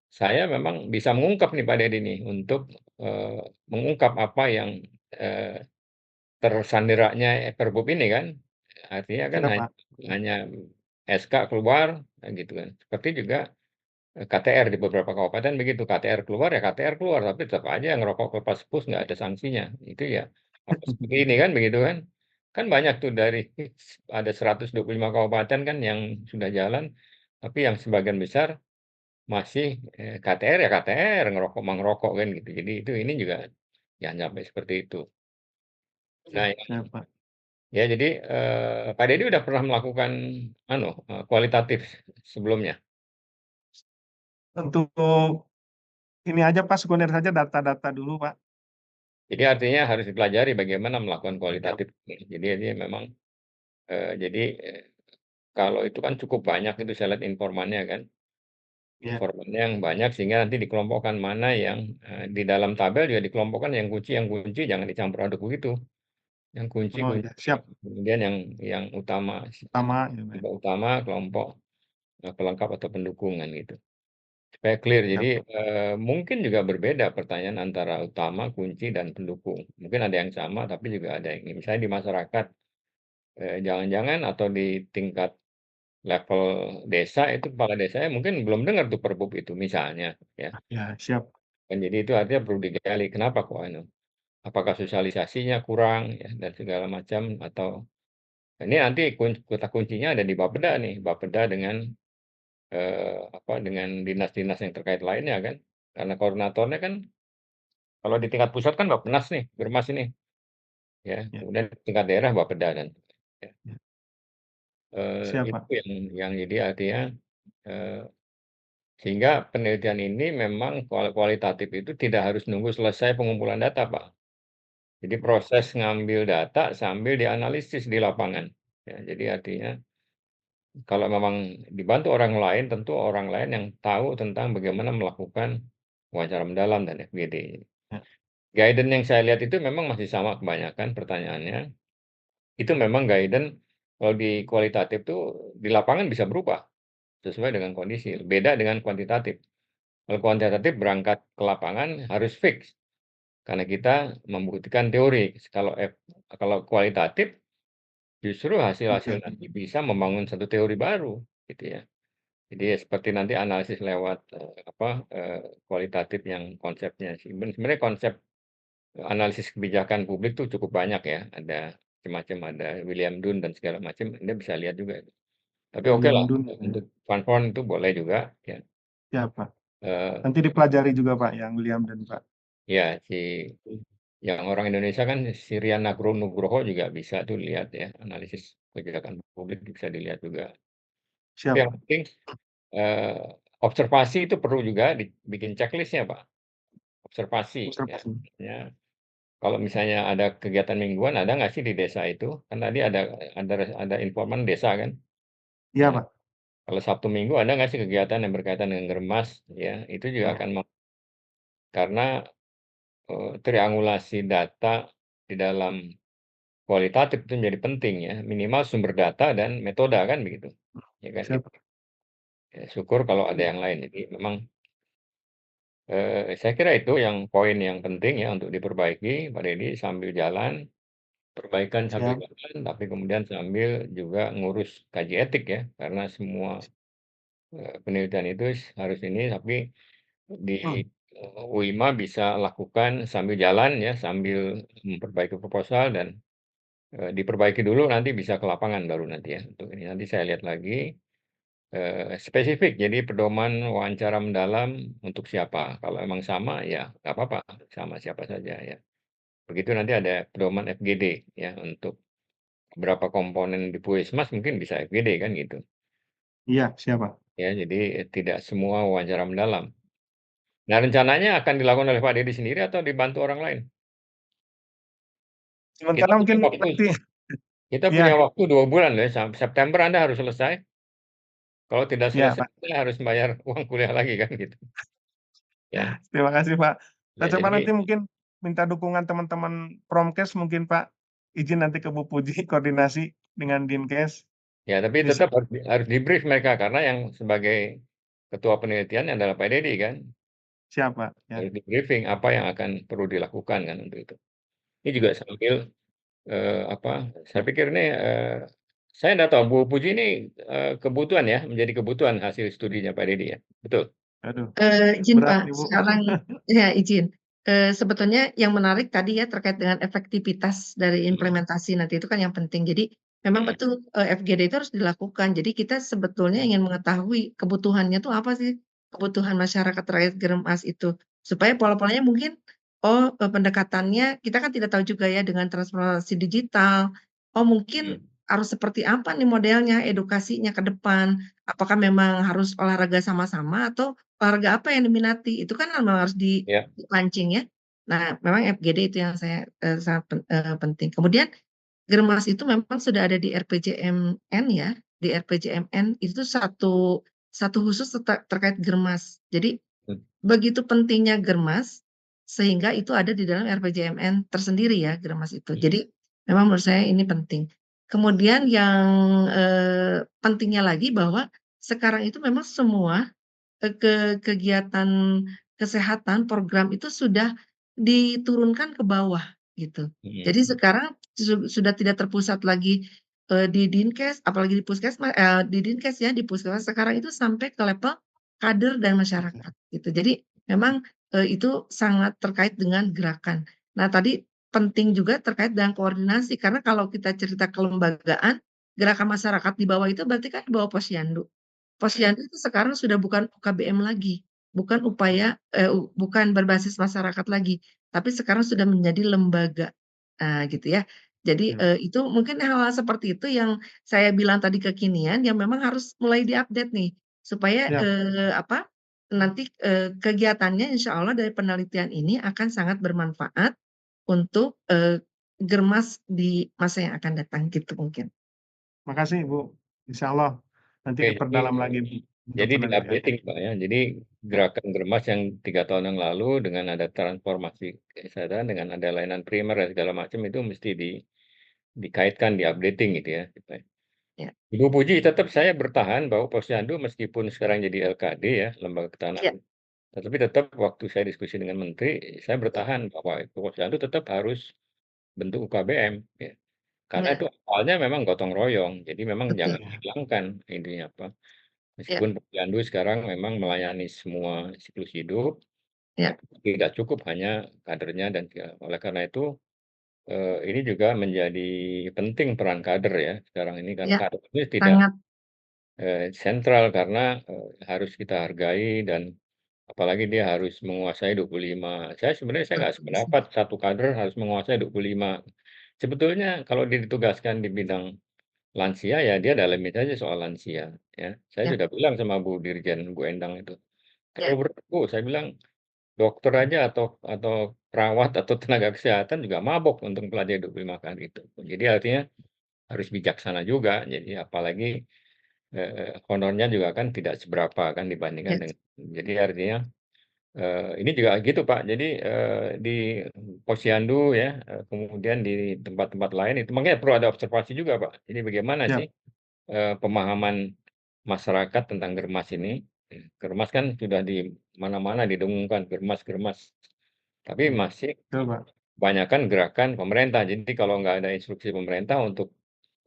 saya memang bisa mengungkap nih Pak Dedi nih untuk mengungkap apa yang tersandiraknya Perbup ini kan. Artinya kan Siap, Pak. hanya SK keluar gitu kan. Seperti juga KTR di beberapa kabupaten begitu, KTR keluar ya KTR keluar, tapi tetap aja ngerokok kelepas pus nggak ada sanksinya. Itu ya apa seperti ini kan begitu kan. Kan banyak tuh dari ada 125 kabupaten kan yang sudah jalan, tapi yang sebagian besar masih KTR ya KTR, ngerokok mah ngerokok kan gitu. Jadi ini juga jangan sampai seperti itu. Nah, Siap, Pak. ya jadi Pak Dedi udah pernah melakukan kualitatif sebelumnya. Untuk ini aja Pak, sekunder saja data-data dulu Pak. Jadi artinya harus dipelajari bagaimana melakukan kualitatif. Jadi memang jadi kalau itu kan cukup banyak itu saya lihat informannya kan. Ya. Informannya yang banyak sehingga nanti dikelompokkan mana yang di dalam tabel juga dikelompokkan yang kunci jangan dicampur aduk begitu. Yang kunci Oh ya, siap. kemudian yang utama Utama ya, Pak. kelompok utama, kelompok pelengkap atau pendukungan gitu. Supaya clear. Jadi mungkin juga berbeda pertanyaan antara utama, kunci, dan pendukung. Mungkin ada yang sama, tapi juga ada yang misalnya di masyarakat, jangan-jangan atau di tingkat level desa itu kepala desanya mungkin belum dengar tuh Perbup itu misalnya, ya. Ya, siap. Dan jadi itu artinya perlu digali kenapa kok apakah sosialisasinya kurang ya dan segala macam atau ini nanti kata kuncinya ada di Bapeda nih, Bapeda dengan dengan dinas-dinas yang terkait lainnya kan. Karena koordinatornya kan kalau di tingkat pusat kan Bappenas nih, Germas ini. Ya, Ya. kemudian tingkat daerah Bapeda dan ya. Ya. Siap, Itu Pak. yang jadi artinya sehingga penelitian ini memang kualitatif itu tidak harus nunggu selesai pengumpulan data, Pak. Jadi proses ngambil data sambil dianalisis di lapangan. Ya, jadi artinya kalau memang dibantu orang lain, tentu orang lain yang tahu tentang bagaimana melakukan wawancara mendalam dan FGD. Ya. Guidance yang saya lihat itu memang masih sama kebanyakan pertanyaannya. Itu memang guidance kalau di kualitatif tuh di lapangan bisa berubah sesuai dengan kondisi. Beda dengan kuantitatif. Kalau kuantitatif berangkat ke lapangan harus fix karena kita membuktikan teori. Kalau kualitatif justru hasil-hasil nanti bisa membangun satu teori baru, gitu ya. Jadi seperti nanti analisis lewat kualitatif yang konsepnya sih. Sebenarnya konsep analisis kebijakan publik tuh cukup banyak ya. Ada macam-macam, ada William Dunn dan segala macam. Anda bisa lihat juga. Tapi oke lah untuk fun itu boleh juga ya. Ya Pak. Nanti dipelajari juga Pak yang William dan Pak. Ya yang orang Indonesia kan Sirian Nugroho juga bisa tuh lihat ya analisis kebijakan publik bisa dilihat juga. Siap. Yang penting observasi itu perlu juga dibikin checklistnya Pak. Observasi. Ya. Kalau misalnya ada kegiatan mingguan, ada nggak sih di desa itu? Kan tadi ada informan desa kan? Iya Pak. Kalau Sabtu Minggu ada nggak sih kegiatan yang berkaitan dengan Germas? Ya, itu juga akan karena triangulasi data di dalam kualitatif itu menjadi penting ya. Minimal sumber data dan metode kan begitu. Ya kan? Siap. Ya, syukur kalau ada yang lain. Jadi memang saya kira itu yang poin yang penting ya untuk diperbaiki, Pak Dedi, sambil jalan, perbaikan sambil jalan, tapi kemudian sambil juga ngurus kaji etik ya, karena semua penelitian itu harus ini, tapi di UIMA bisa lakukan sambil jalan ya, sambil memperbaiki proposal dan diperbaiki dulu nanti bisa ke lapangan baru nanti ya. Untuk ini nanti saya lihat lagi. Spesifik, jadi pedoman wawancara mendalam untuk siapa? Kalau emang sama ya nggak apa-apa, sama siapa saja ya. Begitu nanti ada pedoman FGD ya untuk berapa komponen di Puskesmas mungkin bisa FGD kan gitu. Iya, siapa? Ya, jadi tidak semua wawancara mendalam. Nah, rencananya akan dilakukan oleh Pak Dedi sendiri atau dibantu orang lain? Sementara mungkin nanti Kita Iya, punya waktu 2 bulan loh, sampai September Anda harus selesai. Kalau tidak iya selesai, Pak. Anda harus bayar uang kuliah lagi kan gitu. Ya, Terima kasih Pak. Saya ya coba nanti jadi mungkin minta dukungan teman-teman Promkes mungkin Pak, izin nanti ke Bu Puji koordinasi dengan Dinkes. ya tapi Ini tetap harus di-brief mereka karena yang sebagai ketua penelitian adalah Pak Dedi kan. siap Pak. Ya. Harus di-briefing apa yang akan perlu dilakukan kan untuk itu. Ini juga sambil saya pikir ini saya enggak tahu Bu Puji ini kebutuhan ya, menjadi kebutuhan hasil studinya Pak Dedi ya. Betul? Aduh, Izin berat Pak, nih Bu. sekarang ya izin. Sebetulnya yang menarik tadi ya terkait dengan efektivitas dari implementasi nanti itu kan yang penting. Jadi memang betul FGD itu harus dilakukan. Jadi kita sebetulnya ingin mengetahui kebutuhannya tuh apa sih? Kebutuhan masyarakat terkait Germas itu. Supaya pola-polanya mungkin pendekatannya kita kan tidak tahu juga ya dengan transformasi digital. Oh mungkin harus seperti apa nih modelnya, edukasinya ke depan. Apakah memang harus olahraga sama-sama atau olahraga apa yang diminati? Itu kan memang harus Ya. dipancing ya. Nah, memang FGD itu yang saya sangat penting. Kemudian Germas itu memang sudah ada di RPJMN ya. Di RPJMN itu satu khusus terkait Germas. Jadi begitu pentingnya Germas sehingga itu ada di dalam RPJMN tersendiri ya Germas itu. Jadi memang menurut saya ini penting. Kemudian yang pentingnya lagi bahwa sekarang itu memang semua kegiatan kesehatan program itu sudah diturunkan ke bawah gitu. Jadi sekarang sudah tidak terpusat lagi di Dinkes, apalagi di Puskesmas, di Dinkes ya, di Puskesmas sekarang itu sampai ke level kader dan masyarakat gitu. Jadi memang itu sangat terkait dengan gerakan. Nah tadi penting juga terkait dengan koordinasi karena kalau kita cerita kelembagaan, gerakan masyarakat di bawah itu berarti kan di bawah Posyandu. Posyandu itu sekarang sudah bukan UKBM lagi, bukan bukan berbasis masyarakat lagi, tapi sekarang sudah menjadi lembaga. Nah, gitu ya. Jadi, itu mungkin hal-hal seperti itu yang saya bilang tadi kekinian yang memang harus mulai di-update nih, supaya, Ya. nanti, kegiatannya insya Allah dari penelitian ini akan sangat bermanfaat untuk, Germas di masa yang akan datang, gitu mungkin. Makasih Bu. Insya Allah nanti Oke, diperdalam lagi Bu, untuk jadi penelitian. di-updating Pak ya. Jadi gerakan Germas yang 3 tahun yang lalu dengan ada transformasi kesehatan, dengan ada layanan primer dan segala macam itu mesti dikaitkan, di-updating gitu ya. Ya. Ibu Puji, tetap saya bertahan bahwa Posyandu meskipun sekarang jadi LKD ya, Lembaga Ketahanan, tetapi tetap waktu saya diskusi dengan Menteri, saya bertahan bahwa Posyandu tetap harus bentuk UKBM ya. Karena itu awalnya memang gotong royong, jadi memang jangan dihilangkan intinya apa. Meskipun Posyandu sekarang memang melayani semua siklus hidup, tapi tidak cukup hanya kadernya dan oleh karena itu ini juga menjadi penting peran kader ya sekarang ini karena kader ini tidak Sangat. sentral karena harus kita hargai dan apalagi dia harus menguasai 25. Saya sebenarnya nggak sependapat satu kader harus menguasai 25. Sebetulnya kalau dia ditugaskan di bidang lansia ya dia dalamin saja soal lansia ya. Saya sudah bilang sama Bu Dirjen, Bu Endang itu. Terlalu berat Bu, saya bilang dokter aja atau perawat atau tenaga kesehatan juga mabok untuk pelajari 25 kali itu. Jadi artinya harus bijaksana juga. Jadi apalagi honornya juga kan tidak seberapa kan dibandingkan dengan jadi artinya ini juga gitu Pak. Jadi di Posyandu ya, kemudian di tempat-tempat lain itu makanya perlu ada observasi juga Pak. Jadi bagaimana sih pemahaman masyarakat tentang Germas ini. Germas kan sudah di mana-mana didengungkan germas-germas. Tapi masih kebanyakan gerakan pemerintah. Jadi kalau nggak ada instruksi pemerintah untuk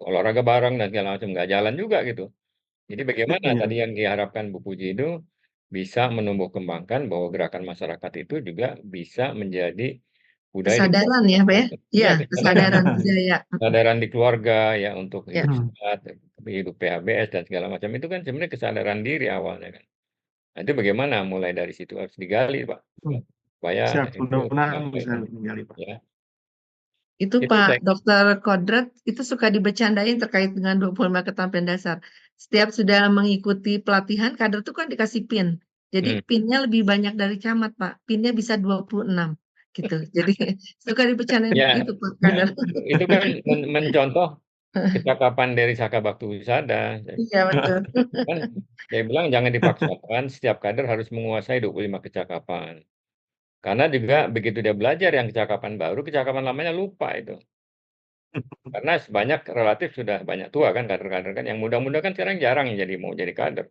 olahraga bareng dan segala macam nggak jalan juga gitu. Jadi bagaimana tadi yang diharapkan Bu Puji itu bisa menumbuh kembangkan bahwa gerakan masyarakat itu juga bisa menjadi budaya Kesadaran ya Pak ya? Iya, kesadaran budaya. kesadaran di keluarga ya untuk hidup sehat, hidup PHBS dan segala macam itu kan sebenarnya kesadaran diri awalnya kan. Nah, itu bagaimana mulai dari situ harus digali Pak. Supaya Siap, itu mudah-mudahan bisa digali Pak. ya. Itu Itu Pak Dr. Kodrat itu suka dibercandain terkait dengan 25 keterampilan dasar. Setiap sudah mengikuti pelatihan, kader itu kan dikasih PIN. Jadi PIN-nya lebih banyak dari camat Pak. PIN-nya bisa 26 gitu. Jadi suka dibercandain ya, begitu Pak kader. itu kan mencontoh kecakapan dari Saka Bakti Wisada. Iya betul. Kan saya bilang jangan dipaksakan setiap kader harus menguasai 25 kecakapan. Karena juga begitu dia belajar yang kecakapan baru, kecakapan lamanya lupa itu. Karena sebanyak relatif sudah banyak tua kan kader-kader kan. Yang muda-muda kan sekarang jarang mau jadi kader.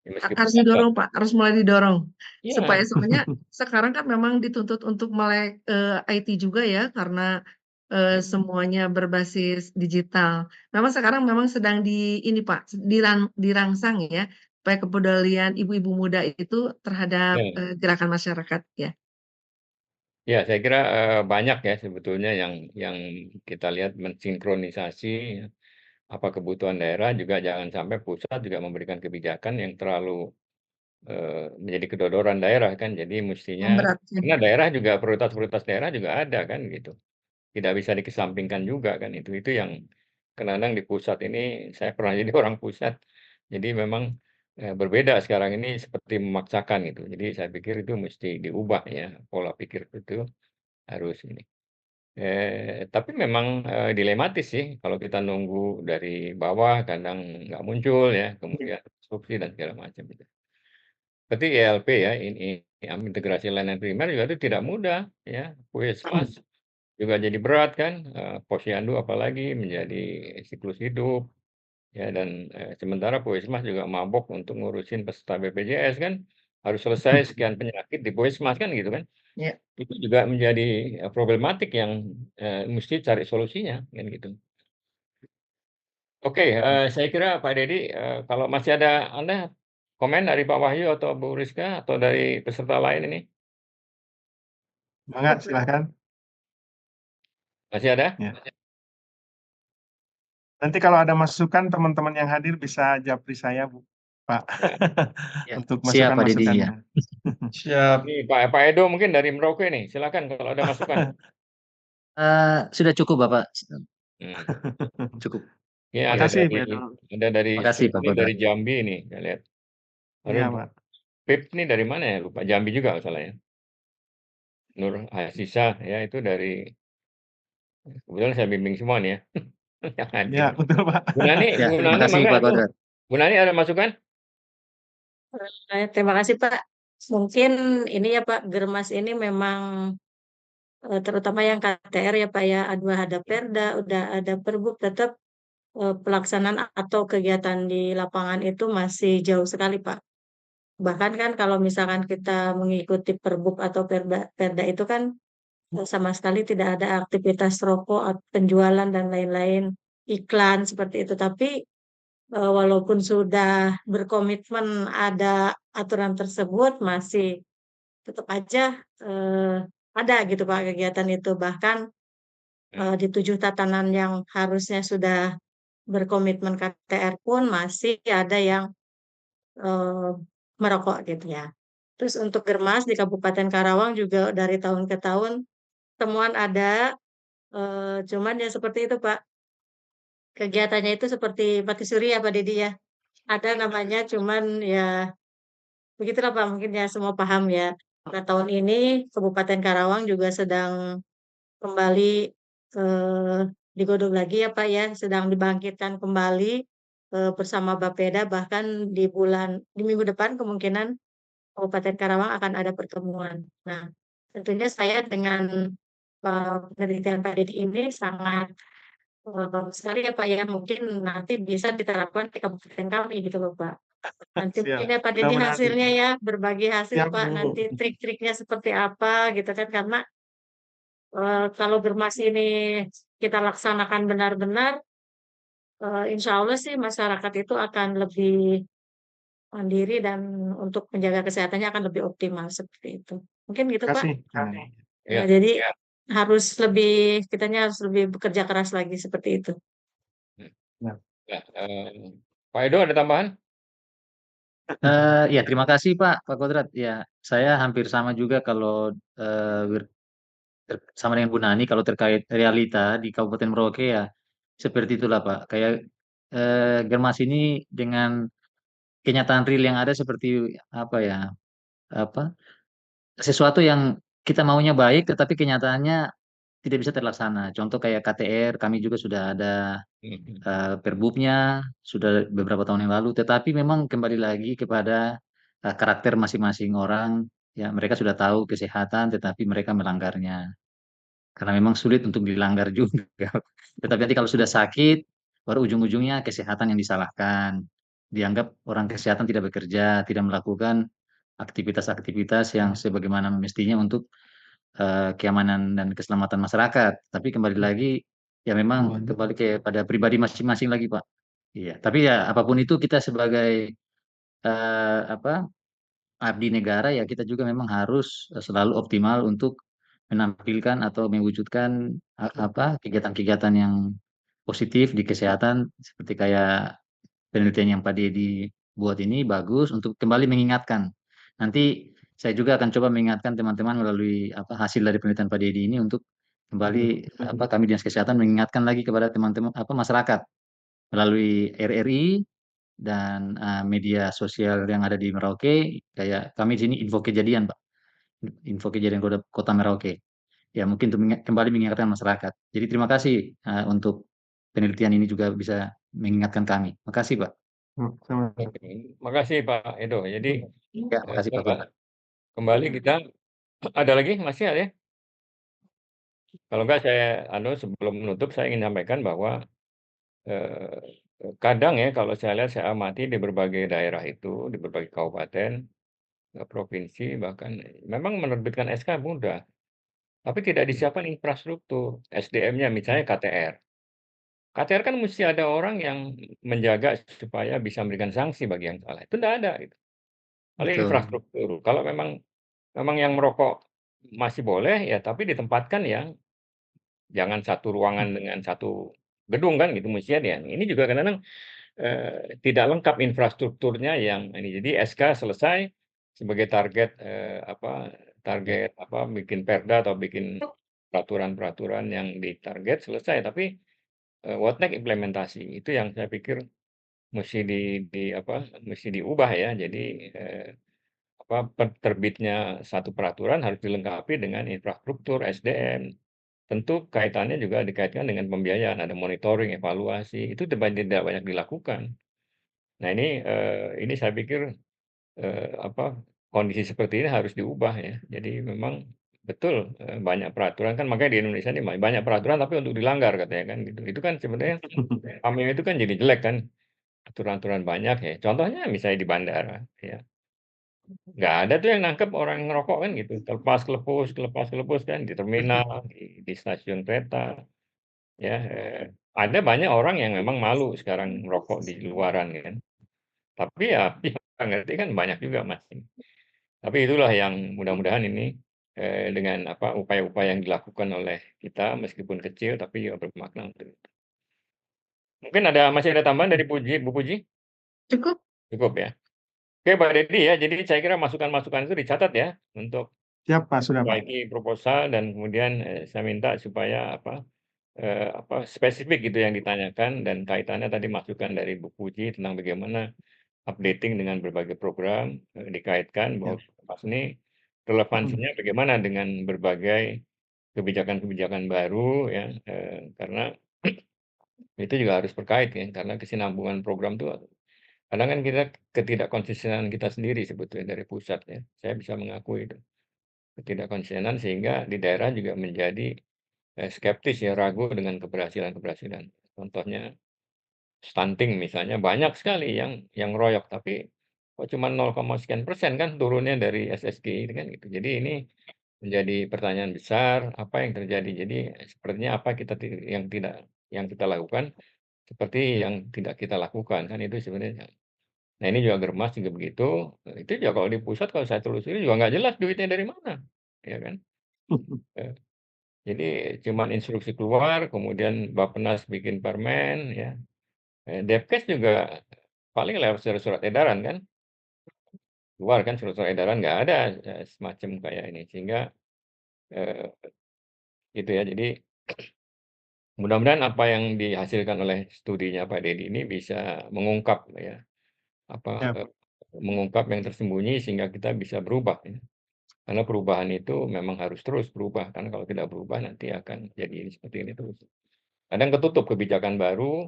Ya, meskipun Harus ada. didorong Pak, harus mulai didorong. Supaya Iya, soalnya sekarang kan memang dituntut untuk melek IT juga ya, karena semuanya berbasis digital. Memang sekarang memang sedang ini Pak, dirangsang ya, supaya kepedulian ibu-ibu muda itu terhadap ya. gerakan masyarakat ya. Ya, saya kira banyak ya sebetulnya yang kita lihat mensinkronisasi apa kebutuhan daerah, juga jangan sampai pusat juga memberikan kebijakan yang terlalu menjadi kedodoran daerah kan. Jadi mestinya Memberatkan. karena daerah juga prioritas daerah juga ada kan gitu. Tidak bisa dikesampingkan juga kan itu yang kadang-kadang di pusat ini saya pernah jadi orang pusat. Jadi memang berbeda sekarang ini seperti memaksakan gitu. Jadi saya pikir itu mesti diubah ya pola pikir itu harus ini. Tapi memang dilematis sih kalau kita nunggu dari bawah kadang nggak muncul ya, kemudian instruksi dan segala macam gitu. Seperti ILP ya, ini integrasi layanan primer juga itu tidak mudah ya. Puskesmas juga jadi berat kan, posyandu apalagi menjadi siklus hidup ya, dan sementara puskesmas juga mabok untuk ngurusin peserta BPJS kan, harus selesai sekian penyakit di puskesmas kan gitu kan. Ya. Itu juga menjadi problematik yang mesti cari solusinya kan gitu. Oke, saya kira Pak Dedi, kalau masih ada Anda komen dari Pak Wahyu atau Bu Rizka atau dari peserta lain ini? Semangat, silahkan. Masih ada? Ya. Nanti kalau ada masukan teman-teman yang hadir bisa japri saya, Bu, Pak, Ya, untuk siap Pak Dedi ya. masukan-masukannya. Siap. Ini Pak Edo mungkin dari Merauke nih, silakan kalau ada masukan. Sudah cukup Bapak, Hmm. cukup. Ya, Makasih, Pak Edo. ada dari Makasih Pak ini Kodrat. dari Jambi nih, saya lihat. Iya, Lalu Pak. Pip ini dari mana ya? Lupa. Jambi juga masalahnya. Nur Hasisa ya itu dari, kebetulan saya bimbing semua nih ya. Yang hadir. Ya, betul, Pak. Bu Nani, Ya, Bu terima Nani, kasih mangga Pak itu. Kodrat. Bu Nani ada masukan? Terima kasih Pak. Mungkin ini ya Pak, Germas ini memang terutama yang KTR ya Pak ya, ada Perda, udah ada Perbuk, tetap pelaksanaan atau kegiatan di lapangan itu masih jauh sekali Pak. Bahkan kan kalau misalkan kita mengikuti Perbuk atau Perda itu kan sama sekali tidak ada aktivitas rokok, penjualan dan lain-lain, iklan seperti itu. Tapi walaupun sudah berkomitmen ada aturan tersebut, masih tetap aja ada gitu Pak kegiatan itu. Bahkan di 7 tatanan yang harusnya sudah berkomitmen KTR pun masih ada yang eh, merokok gitu ya. Terus untuk Germas di Kabupaten Karawang juga dari tahun ke tahun temuan ada, cuman ya seperti itu Pak. Kegiatannya itu seperti mati suri ya Pak Dedi ya. Ada namanya cuman ya begitulah Pak, mungkin ya semua paham ya. Nah, tahun ini Kabupaten Karawang juga sedang kembali eh, digodok lagi ya Pak ya, sedang dibangkitkan kembali bersama Bapeda, bahkan di minggu depan kemungkinan Kabupaten Karawang akan ada pertemuan. Nah, tentunya saya dengan penelitian Pak Dedi ini sangat bagus sekali ya Pak ya, mungkin nanti bisa diterapkan di kabupaten kami gitu loh Pak. Nanti Siap. mungkin ya Pak Dedi Mudah-mudahan. hasilnya ya, berbagi hasil Siap, Pak, Bu. nanti trik-triknya seperti apa gitu kan, karena kalau Germas ini kita laksanakan benar-benar, insya Allah sih masyarakat itu akan lebih mandiri dan untuk menjaga kesehatannya akan lebih optimal seperti itu. Mungkin gitu Pak. Kasih. Ya, Ya. jadi harus lebih, kitanya harus lebih bekerja keras lagi seperti itu. Ya, Pak Edo ada tambahan? Ya, terima kasih Pak Kodrat. Ya, saya hampir sama juga kalau sama dengan Bu Nani kalau terkait realita di Kabupaten Merauke ya seperti itulah Pak. Kayak Germas ini dengan kenyataan real yang ada seperti apa ya? Apa? Sesuatu yang kita maunya baik tetapi kenyataannya tidak bisa terlaksana. Contoh kayak KTR, kami juga sudah ada Mhm. perbubnya sudah beberapa tahun yang lalu, tetapi memang kembali lagi kepada karakter masing-masing orang. Ya, mereka sudah tahu kesehatan, tetapi mereka melanggarnya karena memang sulit untuk dilanggar juga. Tetapi nanti kalau sudah sakit, baru ujung-ujungnya kesehatan yang disalahkan. Dianggap orang kesehatan tidak bekerja, tidak melakukan aktivitas-aktivitas yang sebagaimana mestinya untuk keamanan dan keselamatan masyarakat. Tapi kembali lagi, ya memang kembali kepada pribadi masing-masing lagi, Pak. Iya, tapi ya apapun itu kita sebagai apa abdi negara ya kita juga memang harus selalu optimal untuk menampilkan atau mewujudkan apa kegiatan-kegiatan yang positif di kesehatan seperti kayak penelitian yang Pak Dedi buat ini bagus untuk kembali mengingatkan. Nanti saya juga akan coba mengingatkan teman-teman melalui apa hasil dari penelitian Pak Dedi ini untuk kembali apa kami Dinas Kesehatan mengingatkan lagi kepada teman-teman apa masyarakat melalui RRI dan media sosial yang ada di Merauke kayak kami di sini info kejadian Pak, info kejadian kota Merauke ya mungkin untuk kembali mengingatkan masyarakat. Jadi terima kasih untuk penelitian ini juga bisa mengingatkan kami. Makasih Pak. Oke, makasih Pak Edo. Jadi Ya, makasih Pak. kembali kita ada lagi masih ada ya? Kalau enggak saya sebelum menutup saya ingin sampaikan bahwa eh, kadang ya kalau saya lihat saya amati di berbagai daerah itu, di berbagai kabupaten, provinsi bahkan memang menerbitkan SK mudah, tapi tidak disiapkan infrastruktur SDM-nya misalnya KTR. KTR kan mesti ada orang yang menjaga supaya bisa memberikan sanksi bagi yang salah. Itu tidak ada gitu. Oleh Betul. infrastruktur. Kalau memang yang merokok masih boleh ya, tapi ditempatkan yang jangan satu ruangan dengan satu gedung kan gitu mestinya ya. Ini juga kadang-kadang tidak lengkap infrastrukturnya yang ini. Jadi SK selesai sebagai target target bikin perda atau bikin peraturan-peraturan yang ditarget selesai, tapi what next implementasi itu yang saya pikir mesti mesti diubah ya. Jadi terbitnya satu peraturan harus dilengkapi dengan infrastruktur SDM. Tentu kaitannya juga dikaitkan dengan pembiayaan, ada monitoring, evaluasi, itu tidak banyak dilakukan. Nah ini saya pikir kondisi seperti ini harus diubah ya. Jadi memang betul banyak peraturan kan makanya di Indonesia ini banyak peraturan tapi untuk dilanggar katanya kan gitu. Itu kan sebenarnya paming itu kan jadi jelek kan aturan-aturan banyak ya. Contohnya misalnya di bandara ya. Nggak ada tuh yang nangkep orang ngerokok kan gitu. Telepas kelepus kan di terminal, di stasiun kereta ya. Ada banyak orang yang memang malu sekarang merokok di luaran kan. Tapi ya yang ngerti kan banyak juga masih. Tapi itulah yang mudah-mudahan ini dengan upaya-upaya yang dilakukan oleh kita meskipun kecil tapi juga bermakna untuk itu. Mungkin masih ada tambahan dari Bu Puji? Cukup. Cukup ya. Oke Pak Deddy ya, jadi saya kira masukan-masukan itu dicatat ya untuk Siap Pak, sudah Pak. memperbaiki proposal dan kemudian saya minta supaya spesifik gitu yang ditanyakan dan kaitannya tadi masukan dari Bu Puji tentang bagaimana updating dengan berbagai program dikaitkan bahwa pas ini relevansinya bagaimana dengan berbagai kebijakan-kebijakan baru ya karena itu juga harus terkait ya karena kesinambungan program itu kadang kan kita ketidakkonsistenan kita sendiri sebetulnya dari pusat ya saya bisa mengakui itu ketidakkonsistenan sehingga di daerah juga menjadi skeptis ya ragu dengan keberhasilan-keberhasilan contohnya stunting misalnya banyak sekali yang royok tapi kok cuma 0, sekian persen kan turunnya dari SSG itu kan gitu. Jadi ini menjadi pertanyaan besar apa yang terjadi. Jadi sepertinya apa yang kita lakukan seperti yang tidak kita lakukan kan itu sebenarnya. Nah ini juga Germas juga begitu. Itu juga kalau di pusat kalau saya telusuri juga nggak jelas duitnya dari mana, ya kan? Jadi cuman instruksi keluar, kemudian Bappenas bikin permen, ya. Depkes juga paling lewat surat edaran kan, keluar kan surat edaran nggak ada semacam kayak ini sehingga gitu ya. Jadi mudah-mudahan apa yang dihasilkan oleh studinya Pak Deddy ini bisa mengungkap ya mengungkap yang tersembunyi sehingga kita bisa berubah ya. Karena perubahan itu memang harus terus berubah, karena kalau tidak berubah nanti akan jadi seperti ini terus. Kadang ketutup kebijakan baru,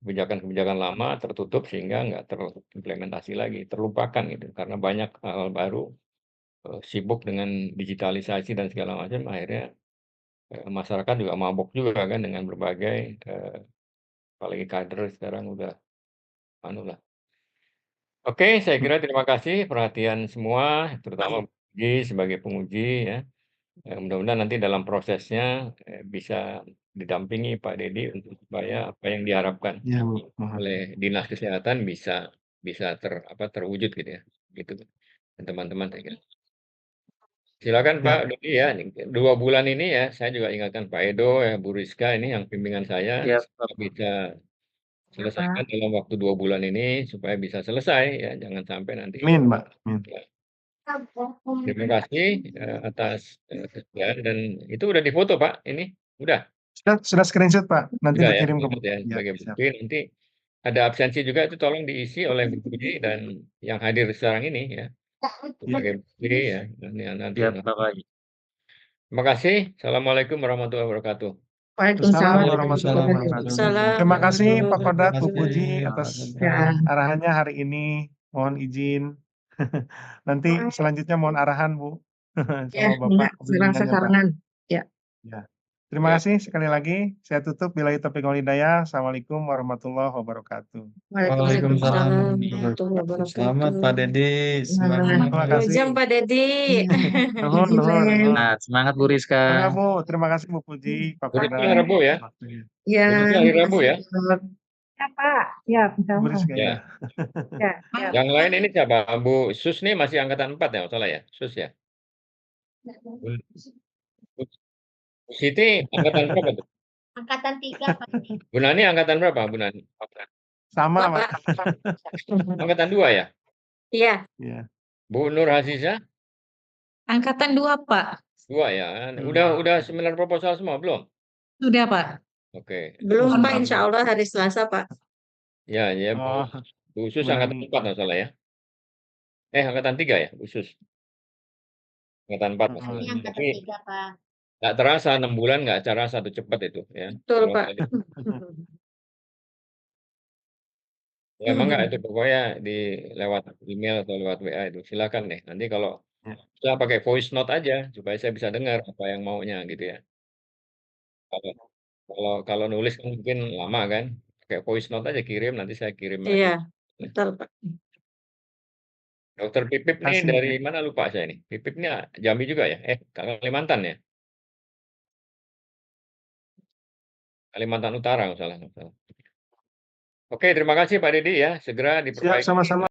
kebijakan-kebijakan lama tertutup sehingga nggak terimplementasi lagi, terlupakan gitu. Karena banyak hal baru, sibuk dengan digitalisasi dan segala macam, akhirnya masyarakat juga mabuk juga kan dengan berbagai, apalagi kader sekarang udah anu lah. Oke, saya kira terima kasih perhatian semua, terutama Puji sebagai penguji ya. Mudah-mudahan nanti dalam prosesnya bisa didampingi Pak Dedi untuk supaya apa yang diharapkan Ya, Bu. Mohon. oleh Dinas Kesehatan bisa terwujud gitu ya. Gitu. Dan teman-teman saya kira. Silakan Ya. Pak Dedi ya. 2 bulan ini ya, saya juga ingatkan Pak Edo ya, Bu Rizka ini yang bimbingan saya Ya, supaya bisa selesaikan dalam waktu 2 bulan ini supaya bisa selesai ya, jangan sampai nanti. Amin, Mbak. Amin. Ya. Terima kasih atas kesediaan dan itu udah difoto Pak ini udah Sudah screenshot, Pak. Nanti udah ya, dikirim ke ya Ya, sebagai siap. bukti nanti ada absensi juga itu tolong diisi oleh Bu Puji dan yang hadir sekarang ini ya sebagai bukti ya nanti. ya Bapak. Terima kasih. Assalamualaikum warahmatullahi wabarakatuh. Waalaikumsalam Waalaikumsalam warahmatullahi warahmatullahi wabarakatuh. wabarakatuh. Terima kasih Pak Kodat, Bu Terima Puji kasih. atas Ya. arahannya hari ini. Mohon izin. Nanti selanjutnya mohon arahan, Bu. Ya, Sama Bapak sarang bimbingannya, Pak. sarangan. Ya. Ya. Terima Ya. kasih sekali lagi. Saya tutup. Billahi taufiq wal hidayah. Assalamualaikum warahmatullahi wabarakatuh. Waalaikumsalam. warahmatullahi wabarakatuh. Selamat Pak Dedi. Terima Semangat. kasih. Ujung Pak Dedi. Nuhun, nuhun, nuhun. Nah, semangat Bu Rizka. Enggak, Bu. Terima kasih Bu Puji, Pak Bu Rizka Kodat. Rabu ya. Waktunya. Ya. Bu Rizka hari Rabu ya. Ya Pak, siap, insya Bu Allah. Rizka Ya. ya. Ya, ya. Yang lain ini siapa? Bu Sus nih masih angkatan 4 ya, nggak salah ya? Sus ya. Bu Siti angkatan berapa tuh? Angkatan 3 Pak. Bu Nani angkatan berapa, Bu Nani? Sama, Pak. Pak. Angkatan 2 ya? Iya, Iya. Bu Nur Hasisha? Angkatan 2 Pak. 2 ya. Udah seminar proposal semua belum? Sudah Pak. Oke. belum Pak, Alhamdulillah. insya Allah hari Selasa Pak. Ya, ya Oh, Bu Sus Bu angkatan Nani. 4 nggak salah ya? Angkatan 3 ya, Bu Sus? Angkatan 4 nggak salah. Ini angkatan Tapi 3 Pak. nggak terasa 6 bulan nggak terasa tuh cepat itu ya. Betul Kalau Pak. tadi. Ya emang nggak itu pokoknya di lewat email atau lewat WA itu silakan deh. Nanti kalau Ya. saya pakai voice note aja supaya saya bisa dengar apa yang maunya gitu ya. Kalau nulis kan mungkin lama kan. Pakai voice note aja kirim nanti saya kirim lagi. Iya, betul Pak. Dokter Pipip nih Kasih. dari mana lupa saya nih. Pipip nih Jambi juga ya? Kalimantan ya? Kalimantan Utara nggak salah. Oke, terima kasih Pak Dedi ya. Segera Siap, diperbaiki. sama-sama.